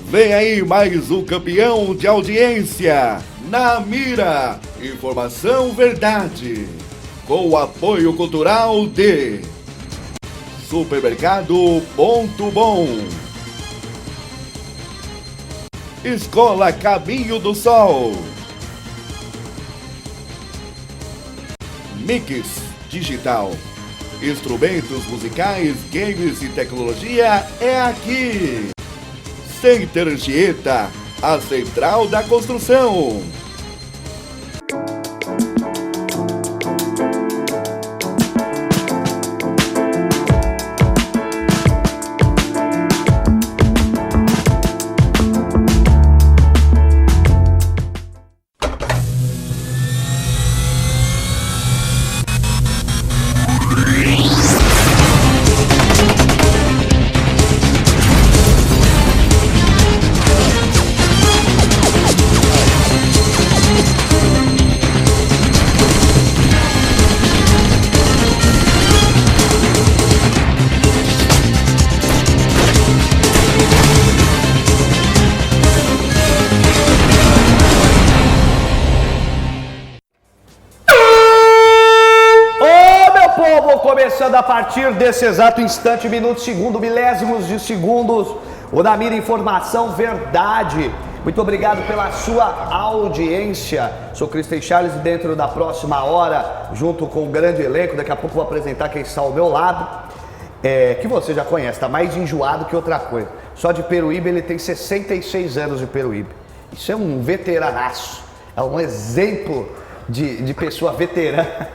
Vem aí mais um campeão de audiência, Na Mira, Informação Verdade, com o apoio cultural de Supermercado Ponto Bom, Escola Caminho do Sol, Mix Digital, instrumentos musicais, games e tecnologia é aqui. Center Anchieta, a central da construção. Começando a partir desse exato instante, minuto, segundo, milésimos de segundos, o Na Mira Informação Verdade. Muito obrigado pela sua audiência. Sou Cristian Charles e dentro da próxima hora, junto com o grande elenco, daqui a pouco vou apresentar quem está ao meu lado, que você já conhece, está mais enjoado que outra coisa. Só de Peruíbe ele tem 66 anos de Peruíbe. Isso é um veteranaço, é um exemplo de pessoa veterana.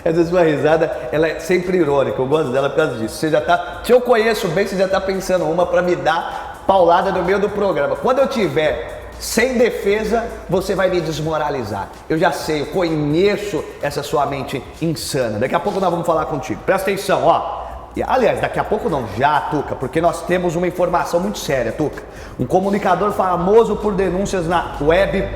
Essa sua risada, ela é sempre irônica, eu gosto dela por causa disso. Você já tá, se eu conheço bem, você já tá pensando uma pra me dar paulada no meio do programa. Quando eu tiver sem defesa, você vai me desmoralizar. Eu já sei, eu conheço essa sua mente insana. Daqui a pouco nós vamos falar contigo. Presta atenção, ó. E, aliás, daqui a pouco não, já, Tuca, porque nós temos uma informação muito séria, Tuca. Um comunicador famoso por denúncias na web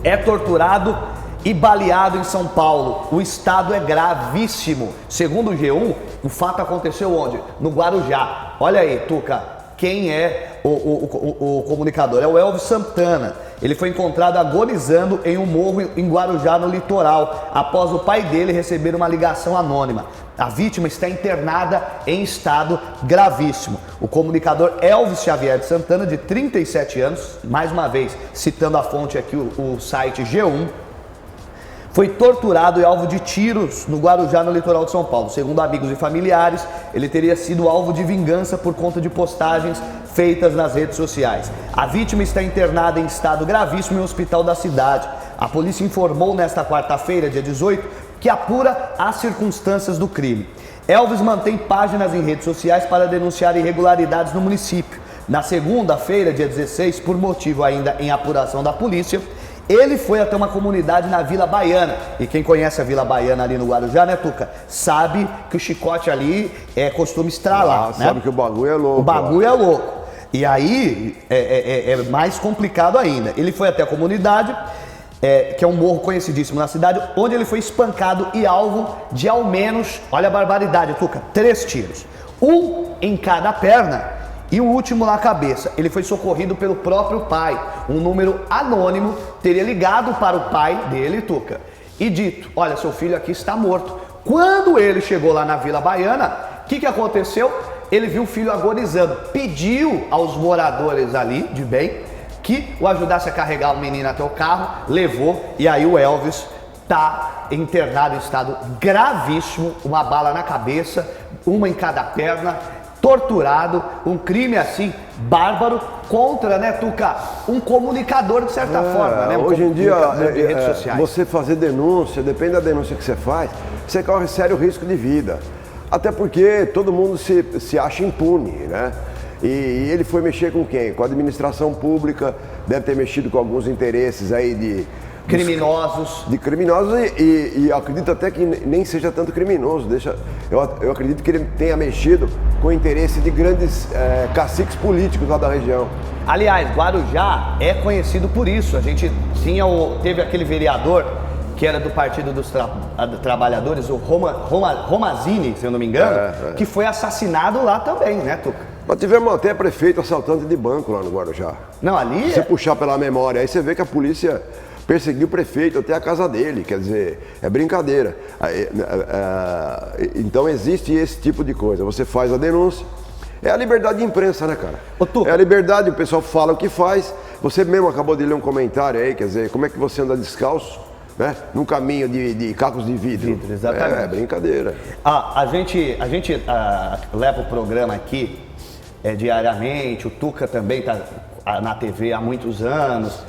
é torturado e baleado em São Paulo. O estado é gravíssimo. Segundo o G1, o fato aconteceu onde? No Guarujá. Olha aí, Tuca, quem é o comunicador? É o Elvis Santana. Ele foi encontrado agonizando em um morro em Guarujá, no litoral, após o pai dele receber uma ligação anônima. A vítima está internada em estado gravíssimo. O comunicador Elvis Xavier de Santana, de 37 anos, mais uma vez citando a fonte aqui, o site G1, foi torturado e alvo de tiros no Guarujá, no litoral de São Paulo. Segundo amigos e familiares, ele teria sido alvo de vingança por conta de postagens feitas nas redes sociais. A vítima está internada em estado gravíssimo em um hospital da cidade. A polícia informou nesta quarta-feira, dia 18, que apura as circunstâncias do crime. Elvis mantém páginas em redes sociais para denunciar irregularidades no município. Na segunda-feira, dia 16, por motivo ainda em apuração da polícia, ele foi até uma comunidade na Vila Baiana. E quem conhece a Vila Baiana ali no Guarujá, né, Tuca? Sabe que o chicote ali é costume estralar, né? Sabe que o bagulho é louco. O bagulho é louco. E aí é mais complicado ainda. Ele foi até a comunidade, que é um morro conhecidíssimo na cidade, onde ele foi espancado e alvo de ao menos, olha a barbaridade, Tuca, 3 tiros. Um em cada perna e o último na cabeça. Ele foi socorrido pelo próprio pai. Um número anônimo teria ligado para o pai dele, Tuca, e dito: olha, seu filho aqui está morto. Quando ele chegou lá na Vila Baiana, o que aconteceu? Ele viu o filho agonizando, pediu aos moradores ali, de bem, que o ajudasse a carregar o menino até o carro, levou, e aí o Elvis está internado em estado gravíssimo, uma bala na cabeça, uma em cada perna, torturado, um crime assim, bárbaro, contra, né, Tuca, um comunicador de certa forma, né? Hoje em dia, de redes sociais. você fazer denúncia, depende da denúncia que você faz, você corre sério risco de vida. Até porque todo mundo se acha impune, né? E ele foi mexer com quem? Com a administração pública, deve ter mexido com alguns interesses aí de criminosos. De criminosos e acredito até que nem seja tanto criminoso. Eu acredito que ele tenha mexido com o interesse de grandes caciques políticos lá da região. Aliás, Guarujá é conhecido por isso. A gente teve aquele vereador que era do Partido dos Trabalhadores, o Romazini, se eu não me engano, que foi assassinado lá também, né, Tuca? Nós tivemos até prefeito assaltante de banco lá no Guarujá. Não, ali... Se você puxar pela memória, aí você vê que a polícia perseguiu o prefeito até a casa dele, quer dizer, é brincadeira. Então existe esse tipo de coisa, você faz a denúncia, é a liberdade de imprensa, né, cara? Ô, Tuca. É a liberdade, o pessoal fala o que faz, você mesmo acabou de ler um comentário aí, quer dizer, como é que você anda descalço, né, num caminho de cacos de vidro. Exatamente. É brincadeira. A gente leva o programa aqui diariamente, o Tuca também está na TV há muitos anos,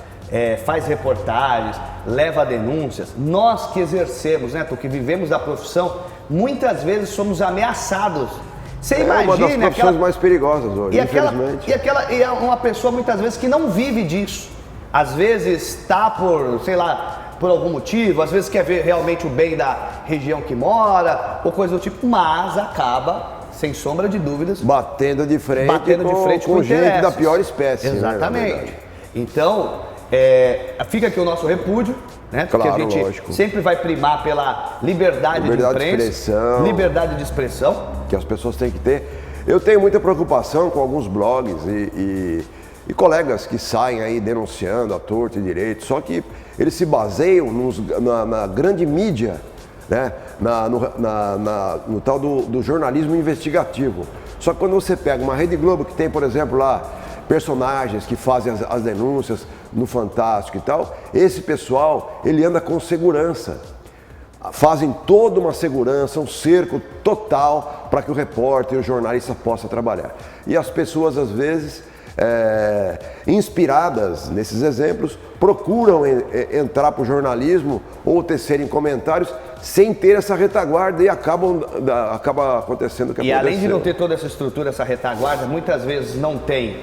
faz reportagens, leva denúncias. Nós que exercemos, né, Tuca, que vivemos da profissão, muitas vezes somos ameaçados. Você imagina... É uma das profissões mais perigosas hoje, infelizmente. E é uma pessoa muitas vezes que não vive disso. Às vezes está por, sei lá, por algum motivo, às vezes quer ver realmente o bem da região que mora, ou coisa do tipo, mas acaba, sem sombra de dúvidas, batendo de frente com gente interesses. da pior espécie. Exatamente. Né, então, fica aqui o nosso repúdio, né? Porque claro, a gente lógico. sempre vai primar pela liberdade de imprensa, liberdade de expressão, que as pessoas têm que ter. Eu tenho muita preocupação com alguns blogs e colegas que saem aí denunciando a torto e direito, só que eles se baseiam na grande mídia, né? No tal do jornalismo investigativo. Só que quando você pega uma Rede Globo que tem, por exemplo, lá personagens que fazem as denúncias no Fantástico e tal, esse pessoal, ele anda com segurança. Fazem toda uma segurança, um cerco total para que o repórter e o jornalista possa trabalhar. E as pessoas, às vezes, inspiradas nesses exemplos, procuram entrar para o jornalismo ou tecerem comentários sem ter essa retaguarda e acaba acontecendo o que aconteceu. E além de não ter toda essa estrutura, essa retaguarda, muitas vezes não tem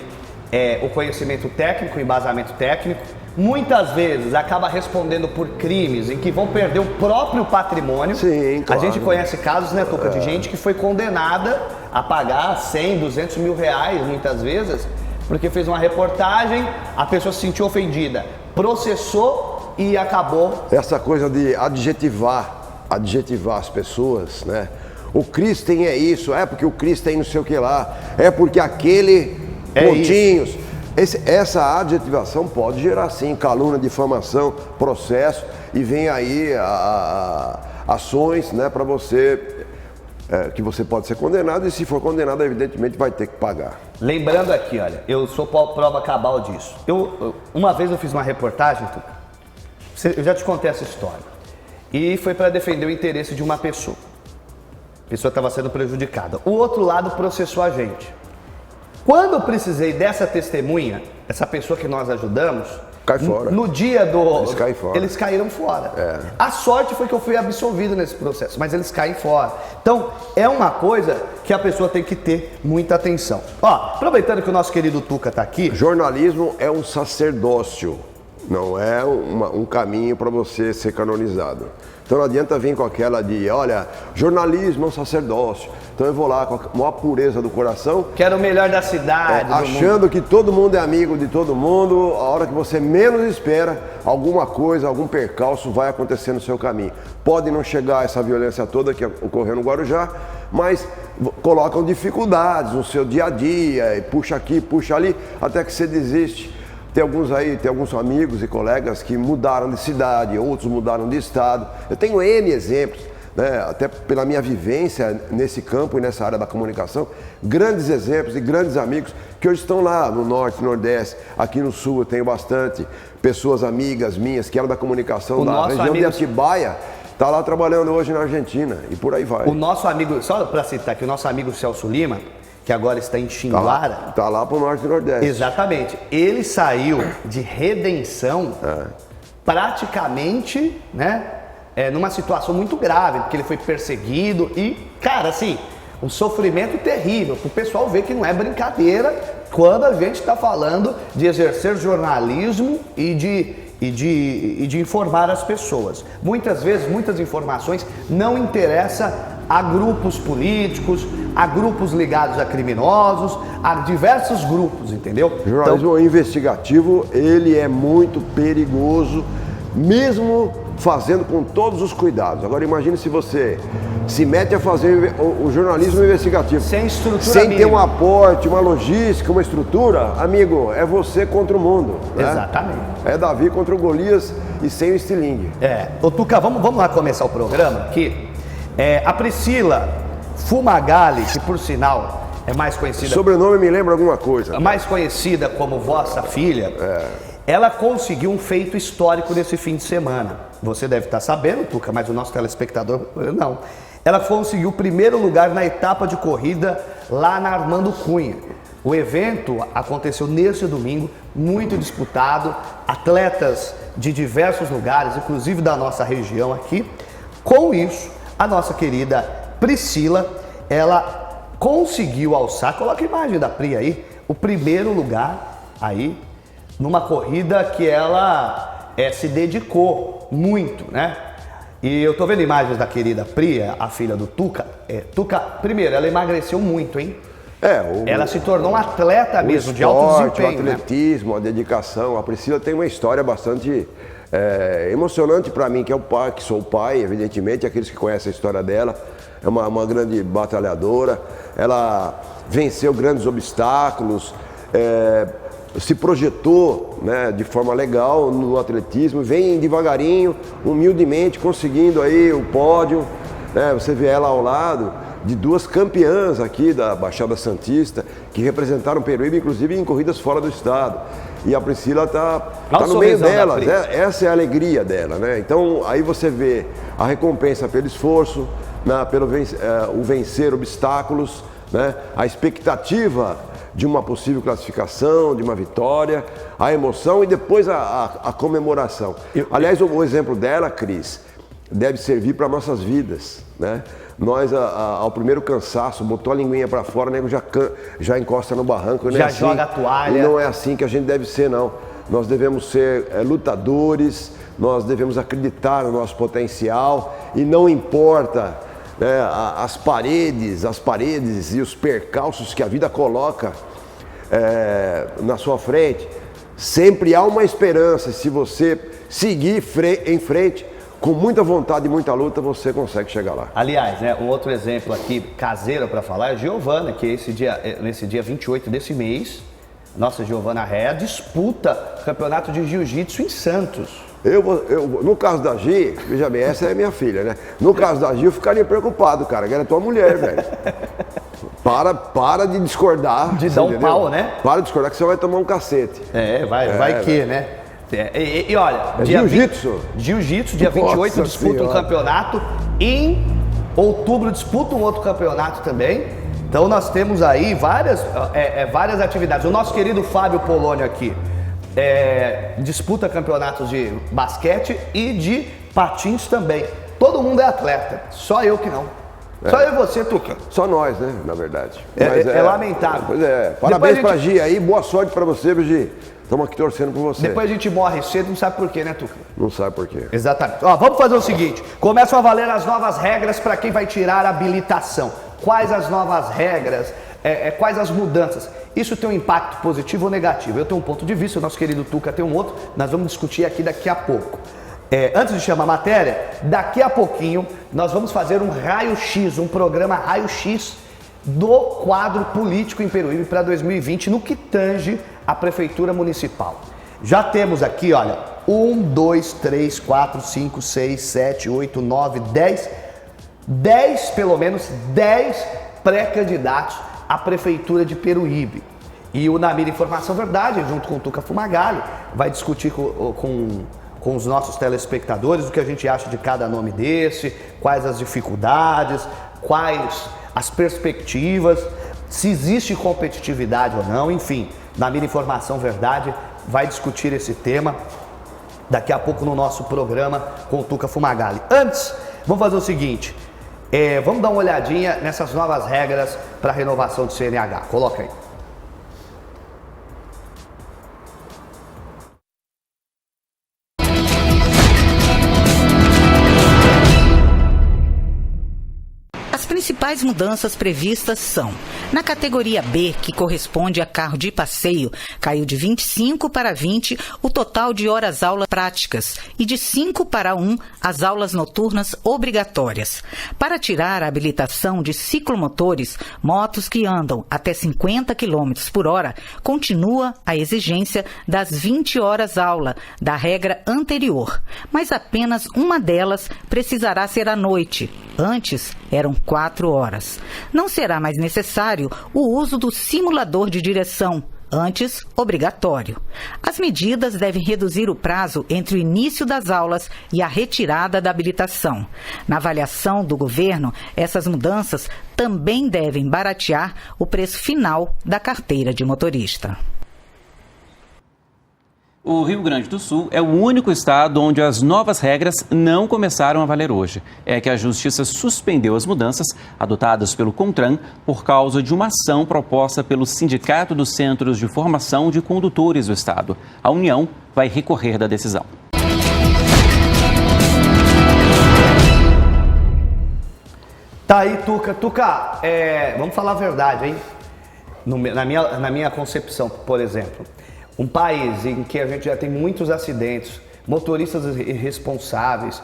o conhecimento técnico, o embasamento técnico, muitas vezes acaba respondendo por crimes em que vão perder o próprio patrimônio. Sim, claro. A gente conhece casos, né, Tuca, de gente que foi condenada a pagar 100, 200 mil reais, muitas vezes, porque fez uma reportagem, a pessoa se sentiu ofendida, processou e acabou. Essa coisa de adjetivar as pessoas, né? O Christen é isso, é porque o Christen não sei o que lá, é porque aquele pontinhos. Essa adjetivação pode gerar sim calúnia, difamação, processo e vem aí ações, né, para você que você pode ser condenado e se for condenado evidentemente vai ter que pagar. Lembrando aqui, olha, eu sou prova cabal disso. Uma vez eu fiz uma reportagem, eu já te contei essa história, e foi para defender o interesse de uma pessoa. A pessoa estava sendo prejudicada. O outro lado processou a gente. Quando eu precisei dessa testemunha, essa pessoa que nós ajudamos, cai fora. No dia Eles caem fora. Eles caíram fora. A sorte foi que eu fui absolvido nesse processo, mas eles caem fora. Então, é uma coisa que a pessoa tem que ter muita atenção. Ó, aproveitando que o nosso querido Tuca está aqui. Jornalismo é um sacerdócio, não é um caminho para você ser canonizado. Então não adianta vir com aquela de, olha, jornalismo é um sacerdócio. Então eu vou lá com a maior pureza do coração. Quero o melhor da cidade. Achando que todo mundo é amigo de todo mundo, a hora que você menos espera, alguma coisa, algum percalço vai acontecer no seu caminho. Pode não chegar a essa violência toda que ocorreu no Guarujá, mas colocam dificuldades no seu dia a dia, e puxa aqui, puxa ali, até que você desiste. Tem alguns amigos e colegas que mudaram de cidade, outros mudaram de estado. Eu tenho N exemplos, né? Até pela minha vivência nesse campo e nessa área da comunicação, grandes exemplos e grandes amigos que hoje estão lá no norte, nordeste, aqui no sul eu tenho bastante pessoas amigas minhas que eram da comunicação da região de Atibaia, está lá trabalhando hoje na Argentina e por aí vai. O nosso amigo, só para citar aqui, o nosso amigo Celso Lima, que agora está em Xinguara. Tá lá pro norte e nordeste. Exatamente. Ele saiu de Redenção praticamente, né, numa situação muito grave, porque ele foi perseguido e, cara, assim, um sofrimento terrível. O pessoal vê que não é brincadeira quando a gente está falando de exercer jornalismo e de informar as pessoas. Muitas vezes, muitas informações não interessam a grupos políticos, a grupos ligados a criminosos, a diversos grupos, entendeu? O jornalismo investigativo, ele é muito perigoso, mesmo fazendo com todos os cuidados. Agora imagine se você se mete a fazer o jornalismo investigativo Sem estrutura sem ter mínima. um aporte, uma logística, uma estrutura, amigo, é você contra o mundo. Né? Exatamente. É Davi contra o Golias e sem o estilingue. Ô Tuca, vamos lá começar o programa aqui. A Priscila Fumagalli, que por sinal é mais conhecida... Sobrenome me lembra alguma coisa. mais conhecida como vossa filha, ela conseguiu um feito histórico nesse fim de semana. Você deve estar sabendo, Tuca, mas o nosso telespectador não. Ela conseguiu o primeiro lugar na etapa de corrida lá na Armando Cunha. O evento aconteceu neste domingo, muito disputado, atletas de diversos lugares, inclusive da nossa região aqui. Com isso, a nossa querida Priscila, ela conseguiu alçar, coloca a imagem da Pri aí, o primeiro lugar aí, numa corrida que ela se dedicou muito, né? E eu tô vendo imagens da querida Pri, a filha do Tuca. Tuca, primeiro, ela emagreceu muito, hein? Ela se tornou um atleta mesmo, de alto desempenho, o atletismo, a dedicação. A Priscila tem uma história bastante emocionante para mim, que sou o pai, evidentemente, aqueles que conhecem a história dela. É uma grande batalhadora. Ela venceu grandes obstáculos, se projetou, né, de forma legal no atletismo, vem devagarinho, humildemente, conseguindo aí o pódio, né? Você vê ela ao lado de duas campeãs aqui da Baixada Santista, que representaram Peruíbe, inclusive em corridas fora do estado. E a Priscila tá no meio delas, essa é a alegria dela, né? Então aí você vê a recompensa pelo esforço, né, o vencer obstáculos, né, a expectativa de uma possível classificação, de uma vitória, a emoção e depois a comemoração. Aliás, o exemplo dela, Cris, deve servir para nossas vidas, né? Nós, ao primeiro cansaço, botou a linguinha para fora, o nego já encosta no barranco. Já joga a toalha. E não é assim que a gente deve ser, não. Nós devemos ser lutadores, nós devemos acreditar no nosso potencial e não importa, né, as paredes e os percalços que a vida coloca na sua frente. Sempre há uma esperança. Se você seguir em frente, com muita vontade e muita luta, você consegue chegar lá. Aliás, né, um outro exemplo aqui, caseiro para falar, é a Giovana, que nesse dia 28 desse mês, nossa Giovana Rea disputa o campeonato de jiu-jitsu em Santos. No caso da Gi, veja bem, essa é minha filha, né? No caso da Gi, eu ficaria preocupado, cara, que ela é tua mulher, velho. Para de discordar. De dar um pau, né? Para de discordar que você vai tomar um cacete. Vai que, né? E olha, jiu-jitsu? Jiu-jitsu, dia 28 Nossa disputa um campeonato. Em outubro disputa um outro campeonato também. Então nós temos aí várias atividades. O nosso querido Fábio Polônio aqui disputa campeonatos de basquete e de patins também. Todo mundo é atleta, só eu que não. Só eu e você, Tuca. Só nós, né? Na verdade. É lamentável. Pois é. Parabéns pra Gi aí, boa sorte pra você, viu, Gi? Estamos aqui torcendo por você. Depois a gente morre cedo, não sabe por quê, né, Tuca? Não sabe por quê. Exatamente. Ó, vamos fazer o seguinte, começam a valer as novas regras para quem vai tirar a habilitação. Quais as novas regras, quais as mudanças? Isso tem um impacto positivo ou negativo? Eu tenho um ponto de vista, o nosso querido Tuca tem um outro, nós vamos discutir aqui daqui a pouco. Antes de chamar a matéria, daqui a pouquinho nós vamos fazer um raio-x, um programa raio-x do quadro político em Peruíbe para 2020 no que tange a Prefeitura Municipal. Já temos aqui, olha, 1, 2, 3, 4, 5, 6, 7, 8, 9, 10, pelo menos 10 pré-candidatos à Prefeitura de Peruíbe. E o Na Mira Informação Verdade, junto com o Tuca Fumagalli, vai discutir com os nossos telespectadores o que a gente acha de cada nome desse, quais as dificuldades, quais as perspectivas, se existe competitividade ou não, enfim. Na Mira Informação Verdade vai discutir esse tema daqui a pouco no nosso programa com o Tuca Fumagalli. Antes, vamos fazer o seguinte, vamos dar uma olhadinha nessas novas regras para renovação do CNH. Coloca aí. principais mudanças previstas são: na categoria B, que corresponde a carro de passeio, caiu de 25 para 20 o total de horas-aula práticas e de 5 para 1 as aulas noturnas obrigatórias. Para tirar a habilitação de ciclomotores, motos que andam até 50 km por hora, continua a exigência das 20 horas aula, da regra anterior, mas apenas uma delas precisará ser à noite. Antes, eram 4 horas. Não será mais necessário o uso do simulador de direção, antes obrigatório. As medidas devem reduzir o prazo entre o início das aulas e a retirada da habilitação. Na avaliação do governo, essas mudanças também devem baratear o preço final da carteira de motorista. O Rio Grande do Sul é o único estado onde as novas regras não começaram a valer hoje. É que a Justiça suspendeu as mudanças adotadas pelo CONTRAN por causa de uma ação proposta pelo Sindicato dos Centros de Formação de Condutores do Estado. A União vai recorrer da decisão. Tá aí, Tuca. Tuca, vamos falar a verdade, hein? Na minha concepção, por exemplo, um país em que a gente já tem muitos acidentes, motoristas irresponsáveis,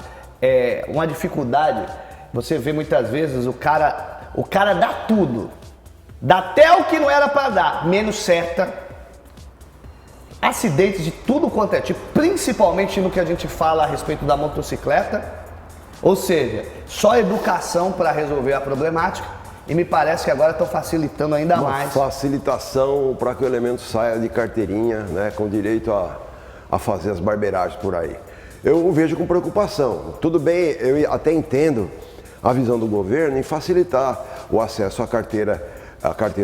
uma dificuldade, você vê muitas vezes o cara dá tudo, dá até o que não era para dar, menos certa, acidentes de tudo quanto é tipo, principalmente no que a gente fala a respeito da motocicleta, ou seja, só educação para resolver a problemática. E me parece que agora estão facilitando ainda mais. Facilitação para que o elemento saia de carteirinha, né, com direito a fazer as barbeiragens por aí. Eu vejo com preocupação. Tudo bem, eu até entendo a visão do governo em facilitar o acesso à carteira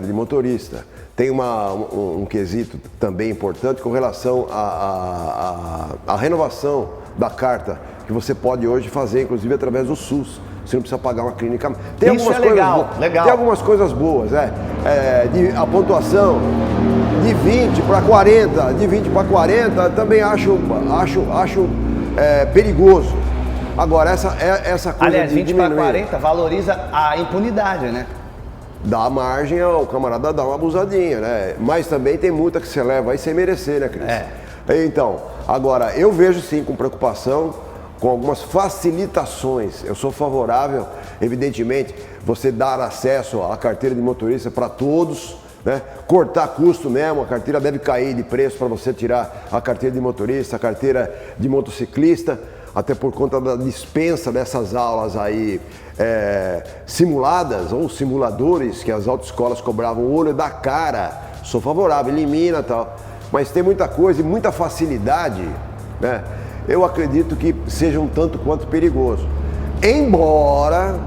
de motorista. Tem um quesito também importante com relação à renovação da carta, que você pode hoje fazer, inclusive, através do SUS. Você não precisa pagar uma clínica. Tem isso é legal. Tem algumas coisas boas, a pontuação de 20 para 40, de 20 para 40, também acho perigoso. Agora, essa coisa aliás, de 20 diminuir, para 40 valoriza a impunidade, né? Dá margem ao camarada dar uma abusadinha, né? Mas também tem multa que você leva aí sem merecer, né, Cris? Então, agora, eu vejo sim com preocupação, com algumas facilitações. Eu sou favorável, evidentemente, você dar acesso à carteira de motorista para todos, né? Cortar custo mesmo, a carteira deve cair de preço para você tirar a carteira de motorista, a carteira de motociclista, até por conta da dispensa dessas aulas aí simuladas ou simuladores que as autoescolas cobravam o olho da cara. Sou favorável, elimina e tal. Mas tem muita coisa e muita facilidade, né? Eu acredito que seja um tanto quanto perigoso. Embora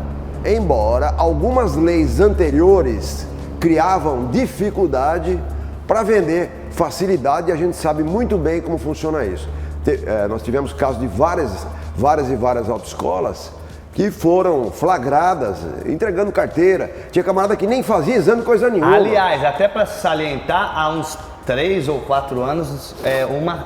algumas leis anteriores criavam dificuldade para vender facilidade, e a gente sabe muito bem como funciona isso. Nós tivemos casos de várias autoescolas que foram flagradas entregando carteira. Tinha camarada que nem fazia exame, coisa nenhuma. Aliás, até para salientar, há uns 3 ou 4 anos,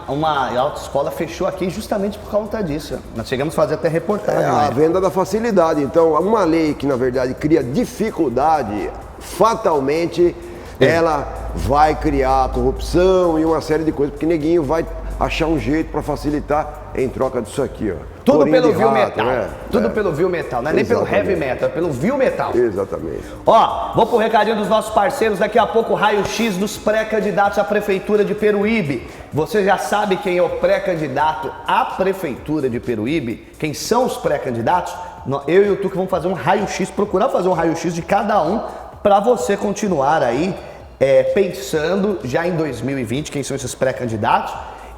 uma autoescola fechou aqui justamente por conta disso. Nós chegamos a fazer até reportagem. A venda da facilidade. Então, uma lei que, na verdade, cria dificuldade, fatalmente, ela vai criar corrupção e uma série de coisas, porque neguinho vai achar um jeito para facilitar em troca disso aqui, ó. Tudo Corinha pelo de Viu rato, Metal. né? Tudo pelo Viu Metal. Não é nem pelo Heavy Metal, é pelo Viu Metal. Exatamente. Ó, vou pro recadinho dos nossos parceiros. Daqui a pouco, raio-x dos pré-candidatos à Prefeitura de Peruíbe. Você já sabe quem é o pré-candidato à Prefeitura de Peruíbe? Quem são os pré-candidatos? Eu e o Tuca vamos fazer um raio-x, procurar fazer um raio-x de cada um, para você continuar aí pensando já em 2020 quem são esses pré-candidatos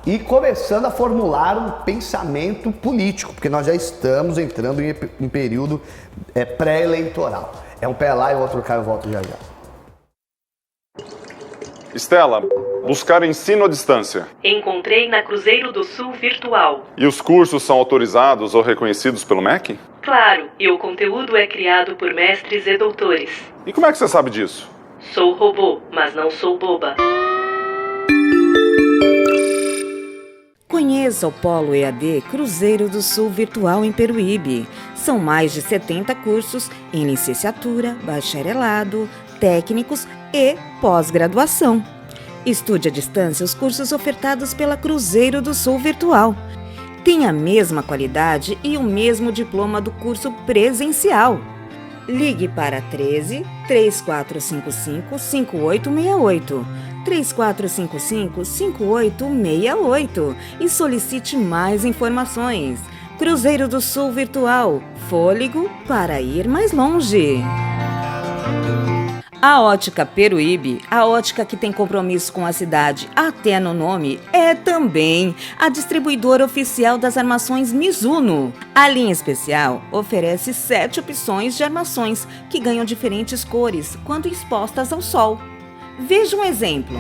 e começando a formular um pensamento político, porque nós já estamos entrando em período pré-eleitoral. É um pé lá e o outro cá, eu volto já já. Estela, buscar ensino à distância. Encontrei na Cruzeiro do Sul Virtual. E os cursos são autorizados ou reconhecidos pelo MEC? Claro, e o conteúdo é criado por mestres e doutores. E como é que você sabe disso? Sou robô, mas não sou boba. Conheça o Polo EAD Cruzeiro do Sul Virtual em Peruíbe. São mais de 70 cursos em licenciatura, bacharelado, técnicos e pós-graduação. Estude à distância os cursos ofertados pela Cruzeiro do Sul Virtual. Tem a mesma qualidade e o mesmo diploma do curso presencial. Ligue para 13 3455 5868, 3455 5868 e solicite mais informações. Cruzeiro do Sul Virtual, fôlego para ir mais longe. A Ótica Peruíbe, a ótica que tem compromisso com a cidade até no nome, é também a distribuidora oficial das armações Mizuno. A linha especial oferece 7 opções de armações que ganham diferentes cores quando expostas ao sol. Veja um exemplo.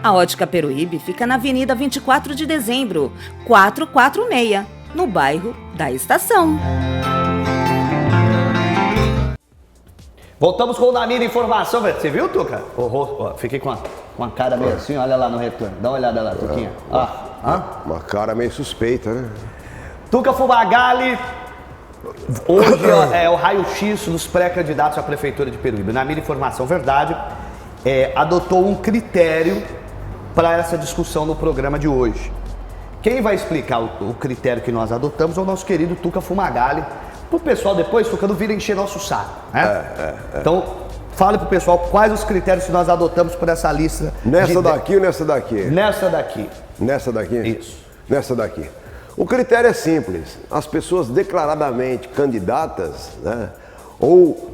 A Ótica Peruíbe fica na Avenida 24 de Dezembro, 446, no bairro da Estação. Voltamos com o Namira Informação, velho. Você viu, Tuca? Fiquei com a cara meio assim, olha lá no retorno. Dá uma olhada lá, Tuquinha. Uma cara meio suspeita, né? Tuca Fumagalli, hoje é o raio-x dos pré-candidatos à Prefeitura de Peruíbe. Namira Informação, verdade, adotou um critério para essa discussão no programa de hoje. Quem vai explicar o critério que nós adotamos é o nosso querido Tuca Fumagalli. Pro pessoal depois, Tuca, não vira encher nosso saco, né? Então, fale pro pessoal quais os critérios que nós adotamos para essa lista. Nessa daqui ou nessa daqui? Nessa daqui. Nessa daqui? Isso. Nessa daqui. O critério é simples. As pessoas declaradamente candidatas, né? Ou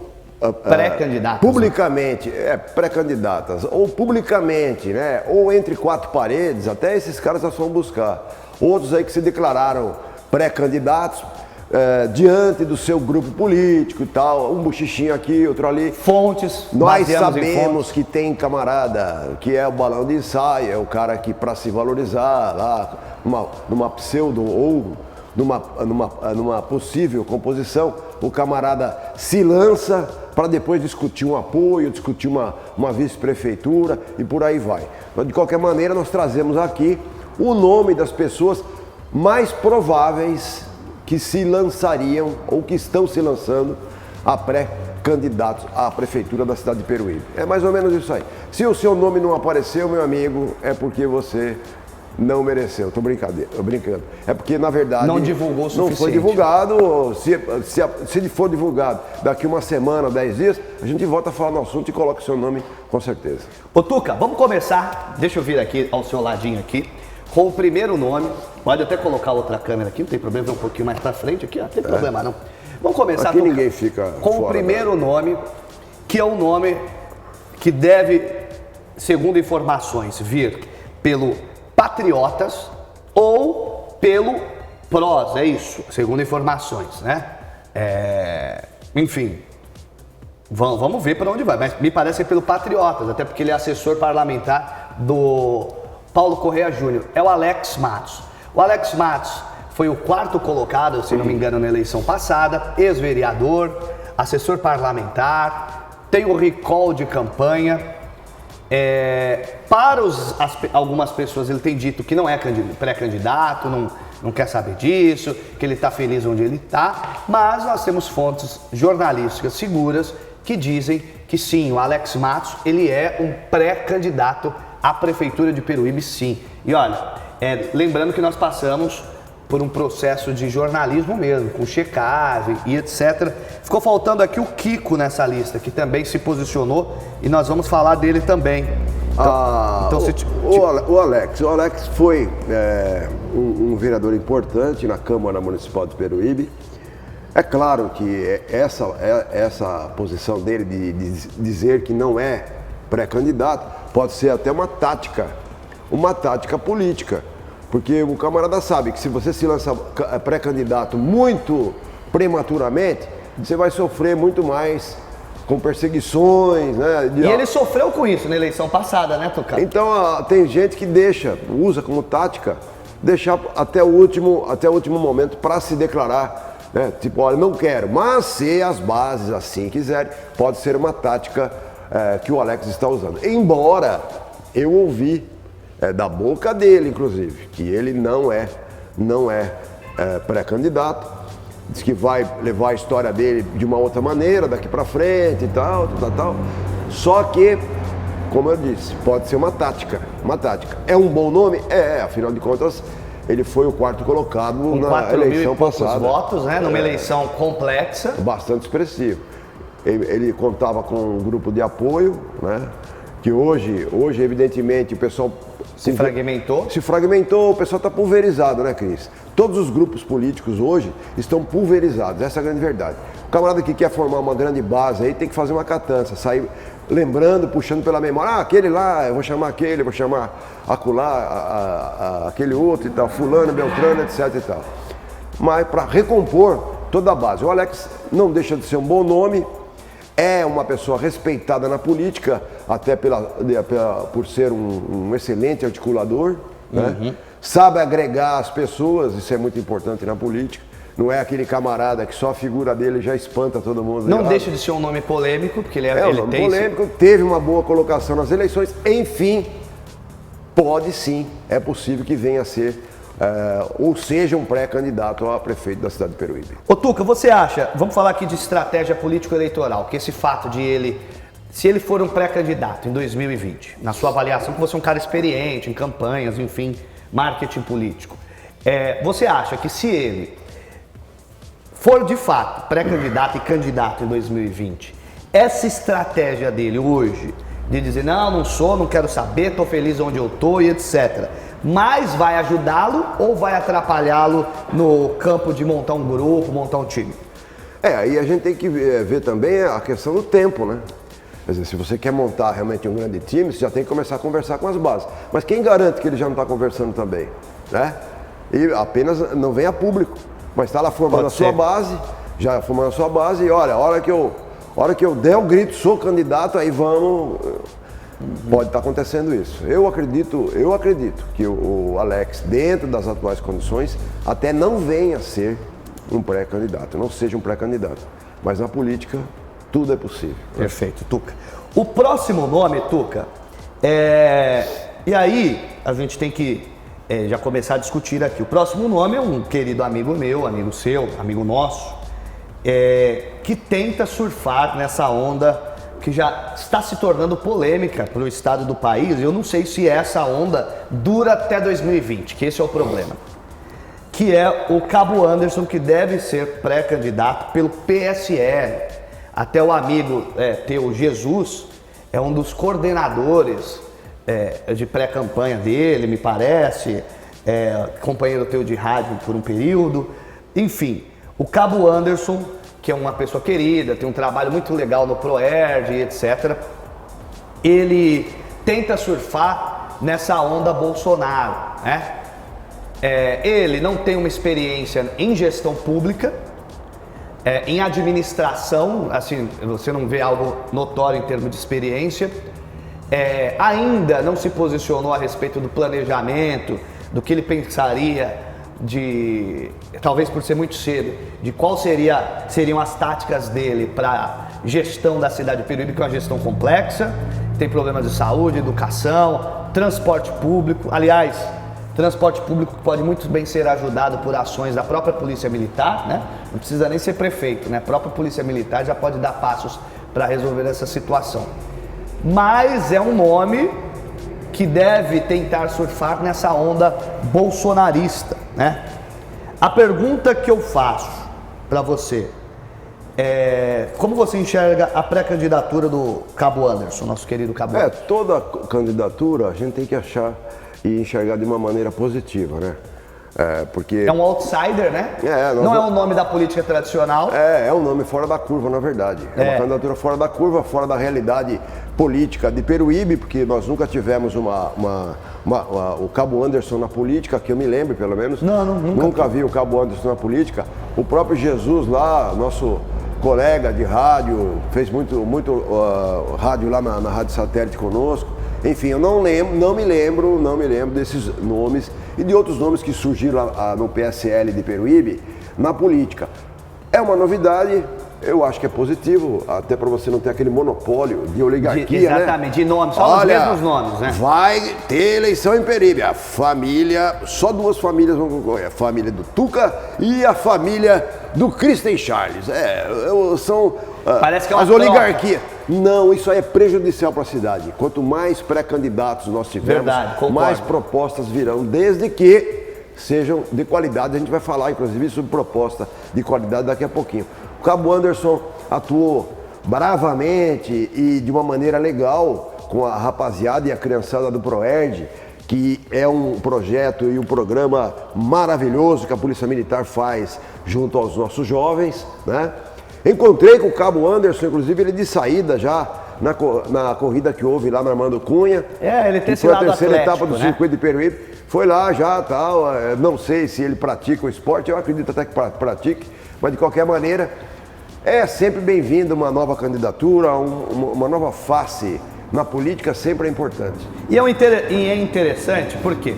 pré-candidatas. Publicamente, pré-candidatas, ou publicamente, né? Ou entre 4 paredes, até esses caras nós vamos buscar. Outros aí que se declararam pré-candidatos, diante do seu grupo político e tal, um bochichinho aqui, outro ali. Fontes. Nós sabemos que tem camarada que é o balão de ensaio, é o cara que para se valorizar lá, numa pseudo ou numa possível composição, o camarada se lança para depois discutir um apoio, discutir uma vice-prefeitura e por aí vai. Mas, de qualquer maneira, nós trazemos aqui o nome das pessoas mais prováveis que se lançariam ou que estão se lançando a pré-candidatos à prefeitura da cidade de Peruíbe. É mais ou menos isso aí. Se o seu nome não apareceu, meu amigo, é porque você não mereceu. Tô brincando. É porque, na verdade, não divulgou o suficiente. Não foi divulgado. Se for divulgado daqui uma semana, 10 dias, a gente volta a falar no assunto e coloca o seu nome com certeza. Ô Tuca, vamos começar, deixa eu vir aqui ao seu ladinho aqui, com o primeiro nome. Pode até colocar outra câmera aqui, não tem problema, um pouquinho mais pra frente aqui, ó, não tem problema não. Vamos começar, aqui Tuca, ninguém fica com fora, o primeiro nome, que é um nome que deve, segundo informações, vir pelo Patriotas ou pelo PROS, é isso, segundo informações, né? Enfim, vamos ver para onde vai, mas me parece pelo Patriotas, até porque ele é assessor parlamentar do Paulo Correia Júnior, é o Alex Matos. O Alex Matos foi o 4º colocado, se não me engano, na eleição passada, ex-vereador, assessor parlamentar, tem o recall de campanha. Para algumas pessoas ele tem dito que não é pré-candidato, não quer saber disso, que ele está feliz onde ele está, mas nós temos fontes jornalísticas seguras que dizem que sim, o Alex Matos ele é um pré-candidato à prefeitura de Peruíbe, sim. E olha, lembrando que nós passamos por um processo de jornalismo mesmo, com checagem e etc. Ficou faltando aqui o Kiko nessa lista, que também se posicionou e nós vamos falar dele também. O Alex foi um vereador importante na Câmara Municipal de Peruíbe. É claro que essa posição dele de dizer que não é pré-candidato pode ser até uma tática política. Porque o camarada sabe que se você se lança pré-candidato muito prematuramente, você vai sofrer muito mais com perseguições, né? E ele sofreu com isso na eleição passada, né, Tuca? Então tem gente que usa como tática deixar até o último momento para se declarar, né? Tipo, olha, não quero, mas se as bases assim quiserem, pode ser uma tática que o Alex está usando. Embora eu ouvi da boca dele, inclusive, que ele não é pré-candidato, diz que vai levar a história dele de uma outra maneira, daqui para frente e tal. Só que, como eu disse, pode ser uma tática. É um bom nome? Afinal de contas, ele foi o quarto colocado na eleição passada. Votos, né? Numa eleição complexa. Bastante expressivo. Ele contava com um grupo de apoio, né? Que hoje, evidentemente, o pessoal se fragmentou, o pessoal está pulverizado, né, Cris? Todos os grupos políticos hoje estão pulverizados, essa é a grande verdade. O camarada que quer formar uma grande base aí tem que fazer uma catança, sair lembrando, puxando pela memória, aquele lá, eu vou chamar aquele, eu vou chamar acolá, aquele outro e tal, fulano, beltrano, etc e tal. Mas para recompor toda a base. O Alex não deixa de ser um bom nome, é uma pessoa respeitada na política, até por ser um excelente articulador, né? Sabe agregar as pessoas, isso é muito importante na política. Não é aquele camarada que só a figura dele já espanta todo mundo. Não deixa de ser um nome polêmico, porque ele tem polêmico, teve uma boa colocação nas eleições, enfim, pode sim, é possível que venha a ser, ou seja, um pré-candidato a prefeito da cidade de Peruíbe. Ô Tuca, você acha, vamos falar aqui de estratégia político-eleitoral, que esse fato de ele, se ele for um pré-candidato em 2020, na sua avaliação, que você é um cara experiente em campanhas, enfim, marketing político, você acha que se ele for de fato pré-candidato e candidato em 2020, essa estratégia dele hoje, de dizer não sou, não quero saber, estou feliz onde eu estou e etc., mas vai ajudá-lo ou vai atrapalhá-lo no campo de montar um grupo, montar um time? Aí a gente tem que ver também a questão do tempo, né? Quer dizer, se você quer montar realmente um grande time, você já tem que começar a conversar com as bases. Mas quem garante que ele já não está conversando também, né? E apenas não vem a público, mas está lá formando a sua base, já formando a sua base, e olha, a hora que eu der o grito, sou candidato, aí vamos... Pode estar acontecendo isso. Eu acredito que o Alex, dentro das atuais condições, até não venha a ser um pré-candidato, não seja um pré-candidato. Mas na política, tudo é possível. Perfeito, Tuca. O próximo nome, Tuca, e aí a gente tem que já começar a discutir aqui. O próximo nome é um querido amigo meu, amigo seu, amigo nosso, que tenta surfar nessa onda que já está se tornando polêmica para o estado do país. Eu não sei se essa onda dura até 2020, que esse é o problema. Que é o Cabo Anderson, que deve ser pré-candidato pelo PSL. Até o amigo teu Jesus é um dos coordenadores de pré-campanha dele, me parece, companheiro teu de rádio por um período. Enfim, o Cabo Anderson, que é uma pessoa querida, tem um trabalho muito legal no ProErd, etc. Ele tenta surfar nessa onda Bolsonaro, né? Ele não tem uma experiência em gestão pública, em administração, assim, você não vê algo notório em termos de experiência. Ainda não se posicionou a respeito do planejamento, do que ele pensaria talvez por ser muito cedo, de qual seriam as táticas dele para gestão da cidade de Peruíbe, que é uma gestão complexa, tem problemas de saúde, educação, transporte público. Aliás, transporte público pode muito bem ser ajudado por ações da própria Polícia Militar, né? Não precisa nem ser prefeito, né? A própria Polícia Militar já pode dar passos para resolver essa situação. Mas é um nome que deve tentar surfar nessa onda bolsonarista, né? A pergunta que eu faço para você como você enxerga a pré-candidatura do Cabo Anderson, nosso querido Cabo Anderson? Toda candidatura a gente tem que achar e enxergar de uma maneira positiva, né? Porque... É um outsider, né? Não é um nome da política tradicional. É um nome fora da curva, na verdade. É uma candidatura fora da curva, fora da realidade política de Peruíbe, porque nós nunca tivemos o Cabo Anderson na política, que eu me lembro, pelo menos. Nunca vi o Cabo Anderson na política. O próprio Jesus lá, nosso colega de rádio, fez muito rádio lá na Rádio Satélite conosco. Enfim, eu não me lembro desses nomes e de outros nomes que surgiram no PSL de Peruíbe na política. É uma novidade, eu acho que é positivo, até para você não ter aquele monopólio de oligarquia, exatamente, né? de nomes, só os mesmos nomes, né? Vai ter eleição em Peruíbe, a família, só duas famílias vão concorrer, a família do Tuca e a família do Christian Charles. São parece que é uma as oligarquias. Não, isso aí é prejudicial para a cidade. Quanto mais pré-candidatos nós tivermos, mais propostas virão, desde que sejam de qualidade. A gente vai falar, inclusive, sobre proposta de qualidade daqui a pouquinho. O Cabo Anderson atuou bravamente e de uma maneira legal com a rapaziada e a criançada do ProERD, que é um projeto e um programa maravilhoso que a Polícia Militar faz junto aos nossos jovens, né? Encontrei com o Cabo Anderson, inclusive ele de saída já na corrida que houve lá no Armando Cunha. Ele tem esse lado atlético, foi a terceira etapa do circuito de Peruíbe. Foi lá já, tal, não sei se ele pratica o esporte, eu acredito até que pratique, mas de qualquer maneira, é sempre bem-vindo uma nova candidatura, uma nova face na política sempre é importante. E é interessante porque,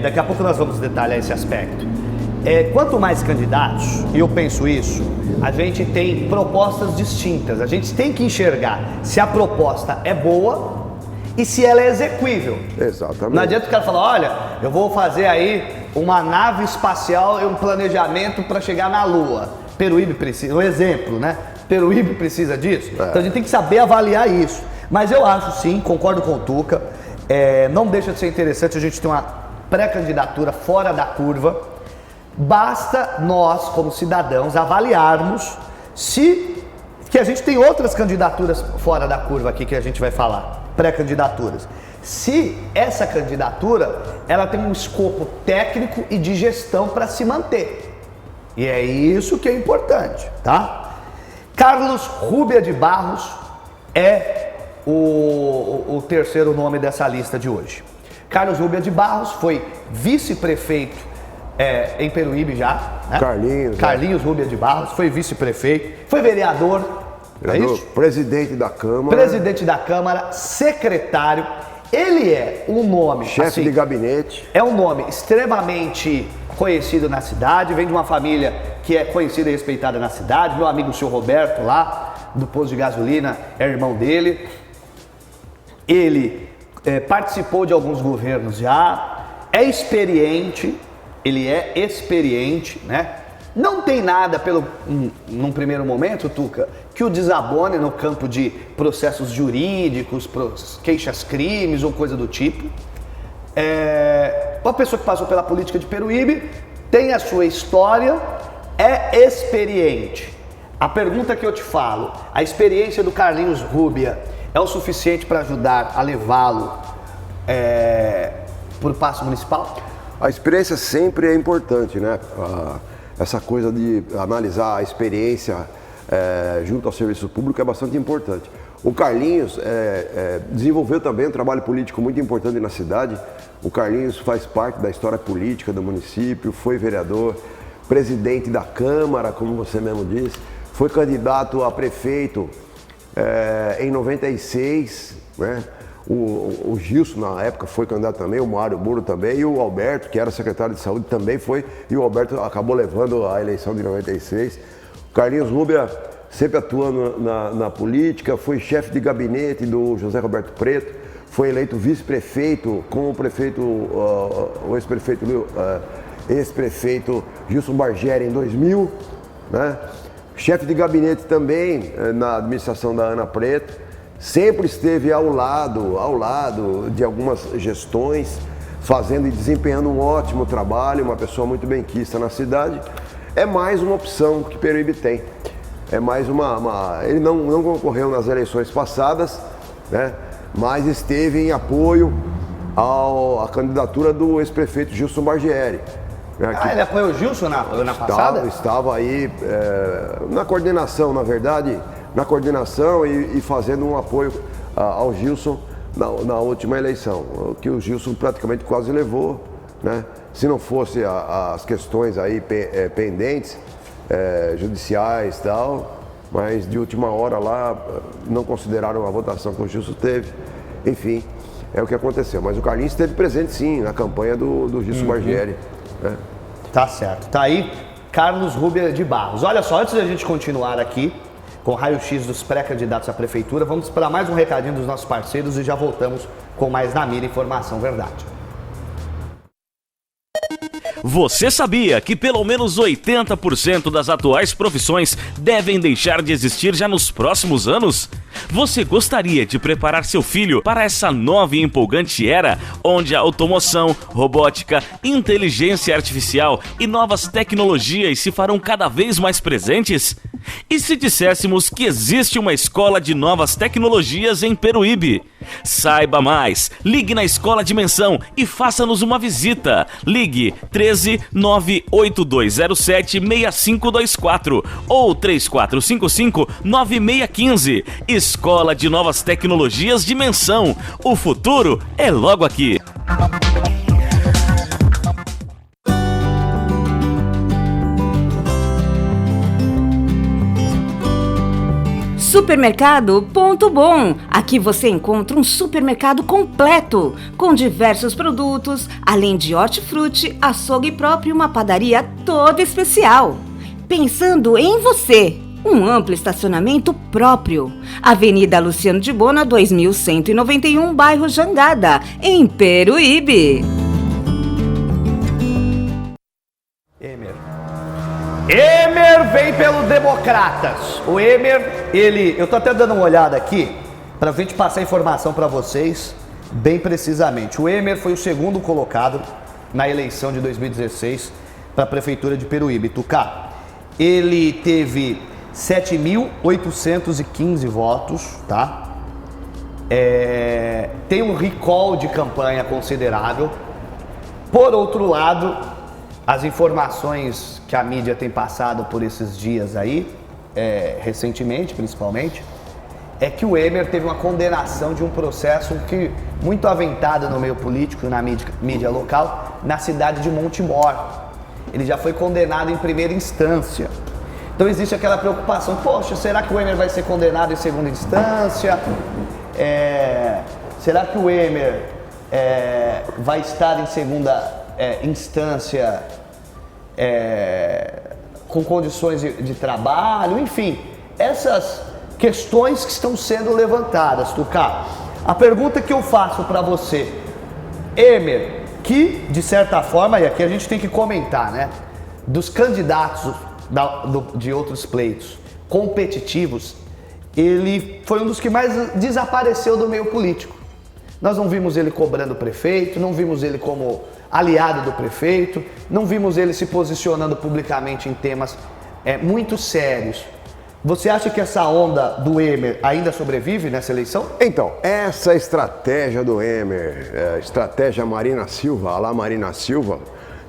daqui a pouco nós vamos detalhar esse aspecto. Quanto mais candidatos, e eu penso isso, a gente tem propostas distintas, a gente tem que enxergar se a proposta é boa e se ela é execuível. Exatamente. Não adianta o cara falar, olha, eu vou fazer aí uma nave espacial e um planejamento para chegar na Lua. Peruíbe precisa, um exemplo, né? Peruíbe precisa disso. Então a gente tem que saber avaliar isso. Mas eu acho sim, concordo com o Tuca, não deixa de ser interessante a gente ter uma pré-candidatura fora da curva. Basta nós, como cidadãos, avaliarmos que a gente tem outras candidaturas fora da curva aqui que a gente vai falar, pré-candidaturas. Se essa candidatura, ela tem um escopo técnico e de gestão para se manter. E é isso que é importante, tá? Carlos Rúbia de Barros é o terceiro nome dessa lista de hoje. Carlos Rúbia de Barros foi vice-prefeito em Peruíbe já, né? Carlinhos Rúbia de Barros, foi vice-prefeito, foi vereador, é isso? Presidente da Câmara. Presidente da Câmara, secretário, ele é um nome... Chefe de gabinete. É um nome extremamente conhecido na cidade, vem de uma família que é conhecida e respeitada na cidade, meu amigo o senhor Roberto lá, do posto de gasolina, é irmão dele. Ele participou de alguns governos já, é experiente... Ele é experiente, né? Não tem nada, num primeiro momento, Tuca, que o desabone no campo de processos jurídicos, queixas-crimes ou coisa do tipo. Uma pessoa que passou pela política de Peruíbe, tem a sua história, é experiente. A pergunta que eu te falo, a experiência do Carlinhos Rúbia é o suficiente para ajudar a levá-lo para o paço municipal? A experiência sempre é importante, né? Essa coisa de analisar a experiência junto ao serviço público é bastante importante. O Carlinhos desenvolveu também um trabalho político muito importante na cidade. O Carlinhos faz parte da história política do município, foi vereador, presidente da Câmara, como você mesmo disse, foi candidato a prefeito em 96, né? O Gilson, na época, foi candidato também, o Mário Muro também, e o Alberto, que era secretário de saúde, também foi, e o Alberto acabou levando a eleição de 96. O Carlinhos Rúbia sempre atuando na política, foi chefe de gabinete do José Roberto Preto, foi eleito vice-prefeito com o prefeito, o ex-prefeito Gilson Bargeri em 2000, né? Chefe de gabinete também na administração da Ana Preto. Sempre esteve ao lado de algumas gestões, fazendo e desempenhando um ótimo trabalho, uma pessoa muito benquista na cidade. É mais uma opção que Peruíbe tem. É mais ele não concorreu nas eleições passadas, né? Mas esteve em apoio à candidatura do ex-prefeito Gilson Bargeri. Ele apoiou o Gilson na passada? Estava aí na coordenação, na verdade, e fazendo um apoio ao Gilson na última eleição, que o Gilson praticamente quase levou, né? Se não fosse as questões aí pendentes, judiciais e tal, mas de última hora lá não consideraram a votação que o Gilson teve. Enfim, é o que aconteceu. Mas o Carlinhos esteve presente sim na campanha do Gilson Bargieri. Né? Tá certo. Tá aí Carlos Rubia de Barros. Olha só, antes da gente continuar aqui com o raio-x dos pré-candidatos à prefeitura, vamos para mais um recadinho dos nossos parceiros e já voltamos com mais Na Mira Informação Verdade. Você sabia que pelo menos 80% das atuais profissões devem deixar de existir já nos próximos anos? Você gostaria de preparar seu filho para essa nova e empolgante era, onde a automoção, robótica, inteligência artificial e novas tecnologias se farão cada vez mais presentes? E se disséssemos que existe uma escola de novas tecnologias em Peruíbe? Saiba mais, ligue na Escola Dimensão e faça-nos uma visita. Ligue 13 98207 6524 ou 3455 9615. Escola de Novas Tecnologias Dimensão. O futuro é logo aqui. Supermercado Ponto Bom. Aqui você encontra um supermercado completo, com diversos produtos, além de hortifruti, açougue próprio e uma padaria toda especial. Pensando em você, um amplo estacionamento próprio. Avenida Luciano de Bona, 2191, bairro Jangada, em Peruíbe. Emer vem pelo Democratas. O Emer, eu tô até dando uma olhada aqui pra gente passar a informação pra vocês bem precisamente. O Emer foi o segundo colocado na eleição de 2016 para a prefeitura de Peruíbe. Tucá, ele teve 7.815 votos, tá? Tem um recall de campanha considerável. Por outro lado, as informações que a mídia tem passado por esses dias aí, recentemente principalmente, é que o Emer teve uma condenação de um processo que muito aventado no meio político e na mídia local, na cidade de Montemor. Ele já foi condenado em primeira instância. Então existe aquela preocupação, poxa, será que o Emer vai ser condenado em segunda instância? Será que o Emer vai estar em segunda instância com condições de trabalho? Enfim, essas questões que estão sendo levantadas, Tucá. A pergunta que eu faço para você, Emer, que de certa forma, e aqui a gente tem que comentar, né, dos candidatos de outros pleitos competitivos, ele foi um dos que mais desapareceu do meio político. Nós não vimos ele cobrando o prefeito, não vimos ele como aliado do prefeito, não vimos ele se posicionando publicamente em temas muito sérios. Você acha que essa onda do Emer ainda sobrevive nessa eleição? Então, essa estratégia do Emer, estratégia Marina Silva, a lá Marina Silva,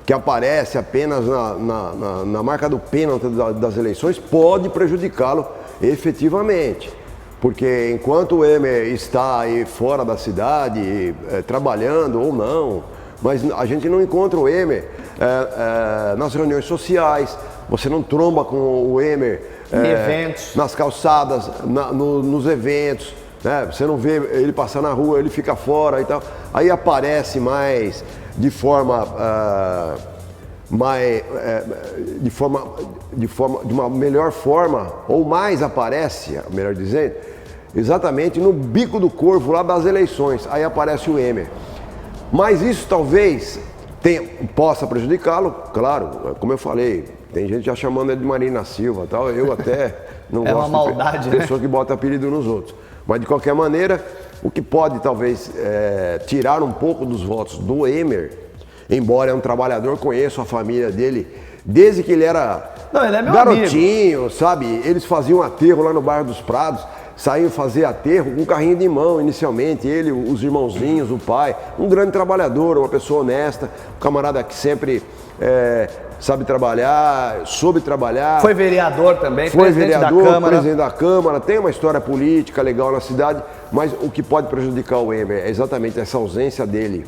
que aparece apenas na marca do pênalti das eleições, pode prejudicá-lo efetivamente. Porque enquanto o Emer está aí fora da cidade, trabalhando ou não, mas a gente não encontra o Emer nas reuniões sociais, você não tromba com o Emer eventos, nas calçadas, nos eventos, né? Você não vê ele passar na rua, ele fica fora e tal. Aí aparece mais de uma melhor forma, ou mais aparece, melhor dizendo, exatamente no bico do corvo lá das eleições. Aí aparece o Emer. Mas isso talvez possa prejudicá-lo, claro, como eu falei, tem gente já chamando ele de Marina Silva e tal, eu até não gosto uma maldade, de pessoa que bota apelido nos outros. Mas de qualquer maneira, o que pode talvez tirar um pouco dos votos do Emer, embora é um trabalhador, conheço a família dele, desde que ele era garotinho, amigo, sabe? Eles faziam aterro lá no bairro dos Prados, saíam fazer aterro com um carrinho de mão inicialmente, ele, os irmãozinhos, o pai, um grande trabalhador, uma pessoa honesta, um camarada que sempre sabe trabalhar, soube trabalhar. Foi vereador também, presidente da Câmara, tem uma história política legal na cidade, mas o que pode prejudicar o Emer é exatamente essa ausência dele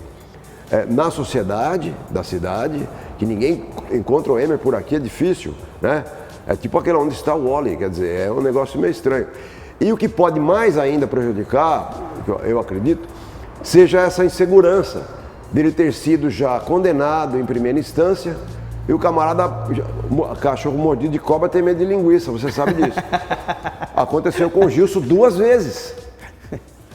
na sociedade da cidade, que ninguém encontra o Emer por aqui, é difícil, né? É tipo aquele onde está o Wally, quer dizer, é um negócio meio estranho. E o que pode mais ainda prejudicar, eu acredito, seja essa insegurança dele ter sido já condenado em primeira instância e o camarada, cachorro mordido de cobra tem medo de linguiça, você sabe disso. Aconteceu com o Gilson 2 vezes.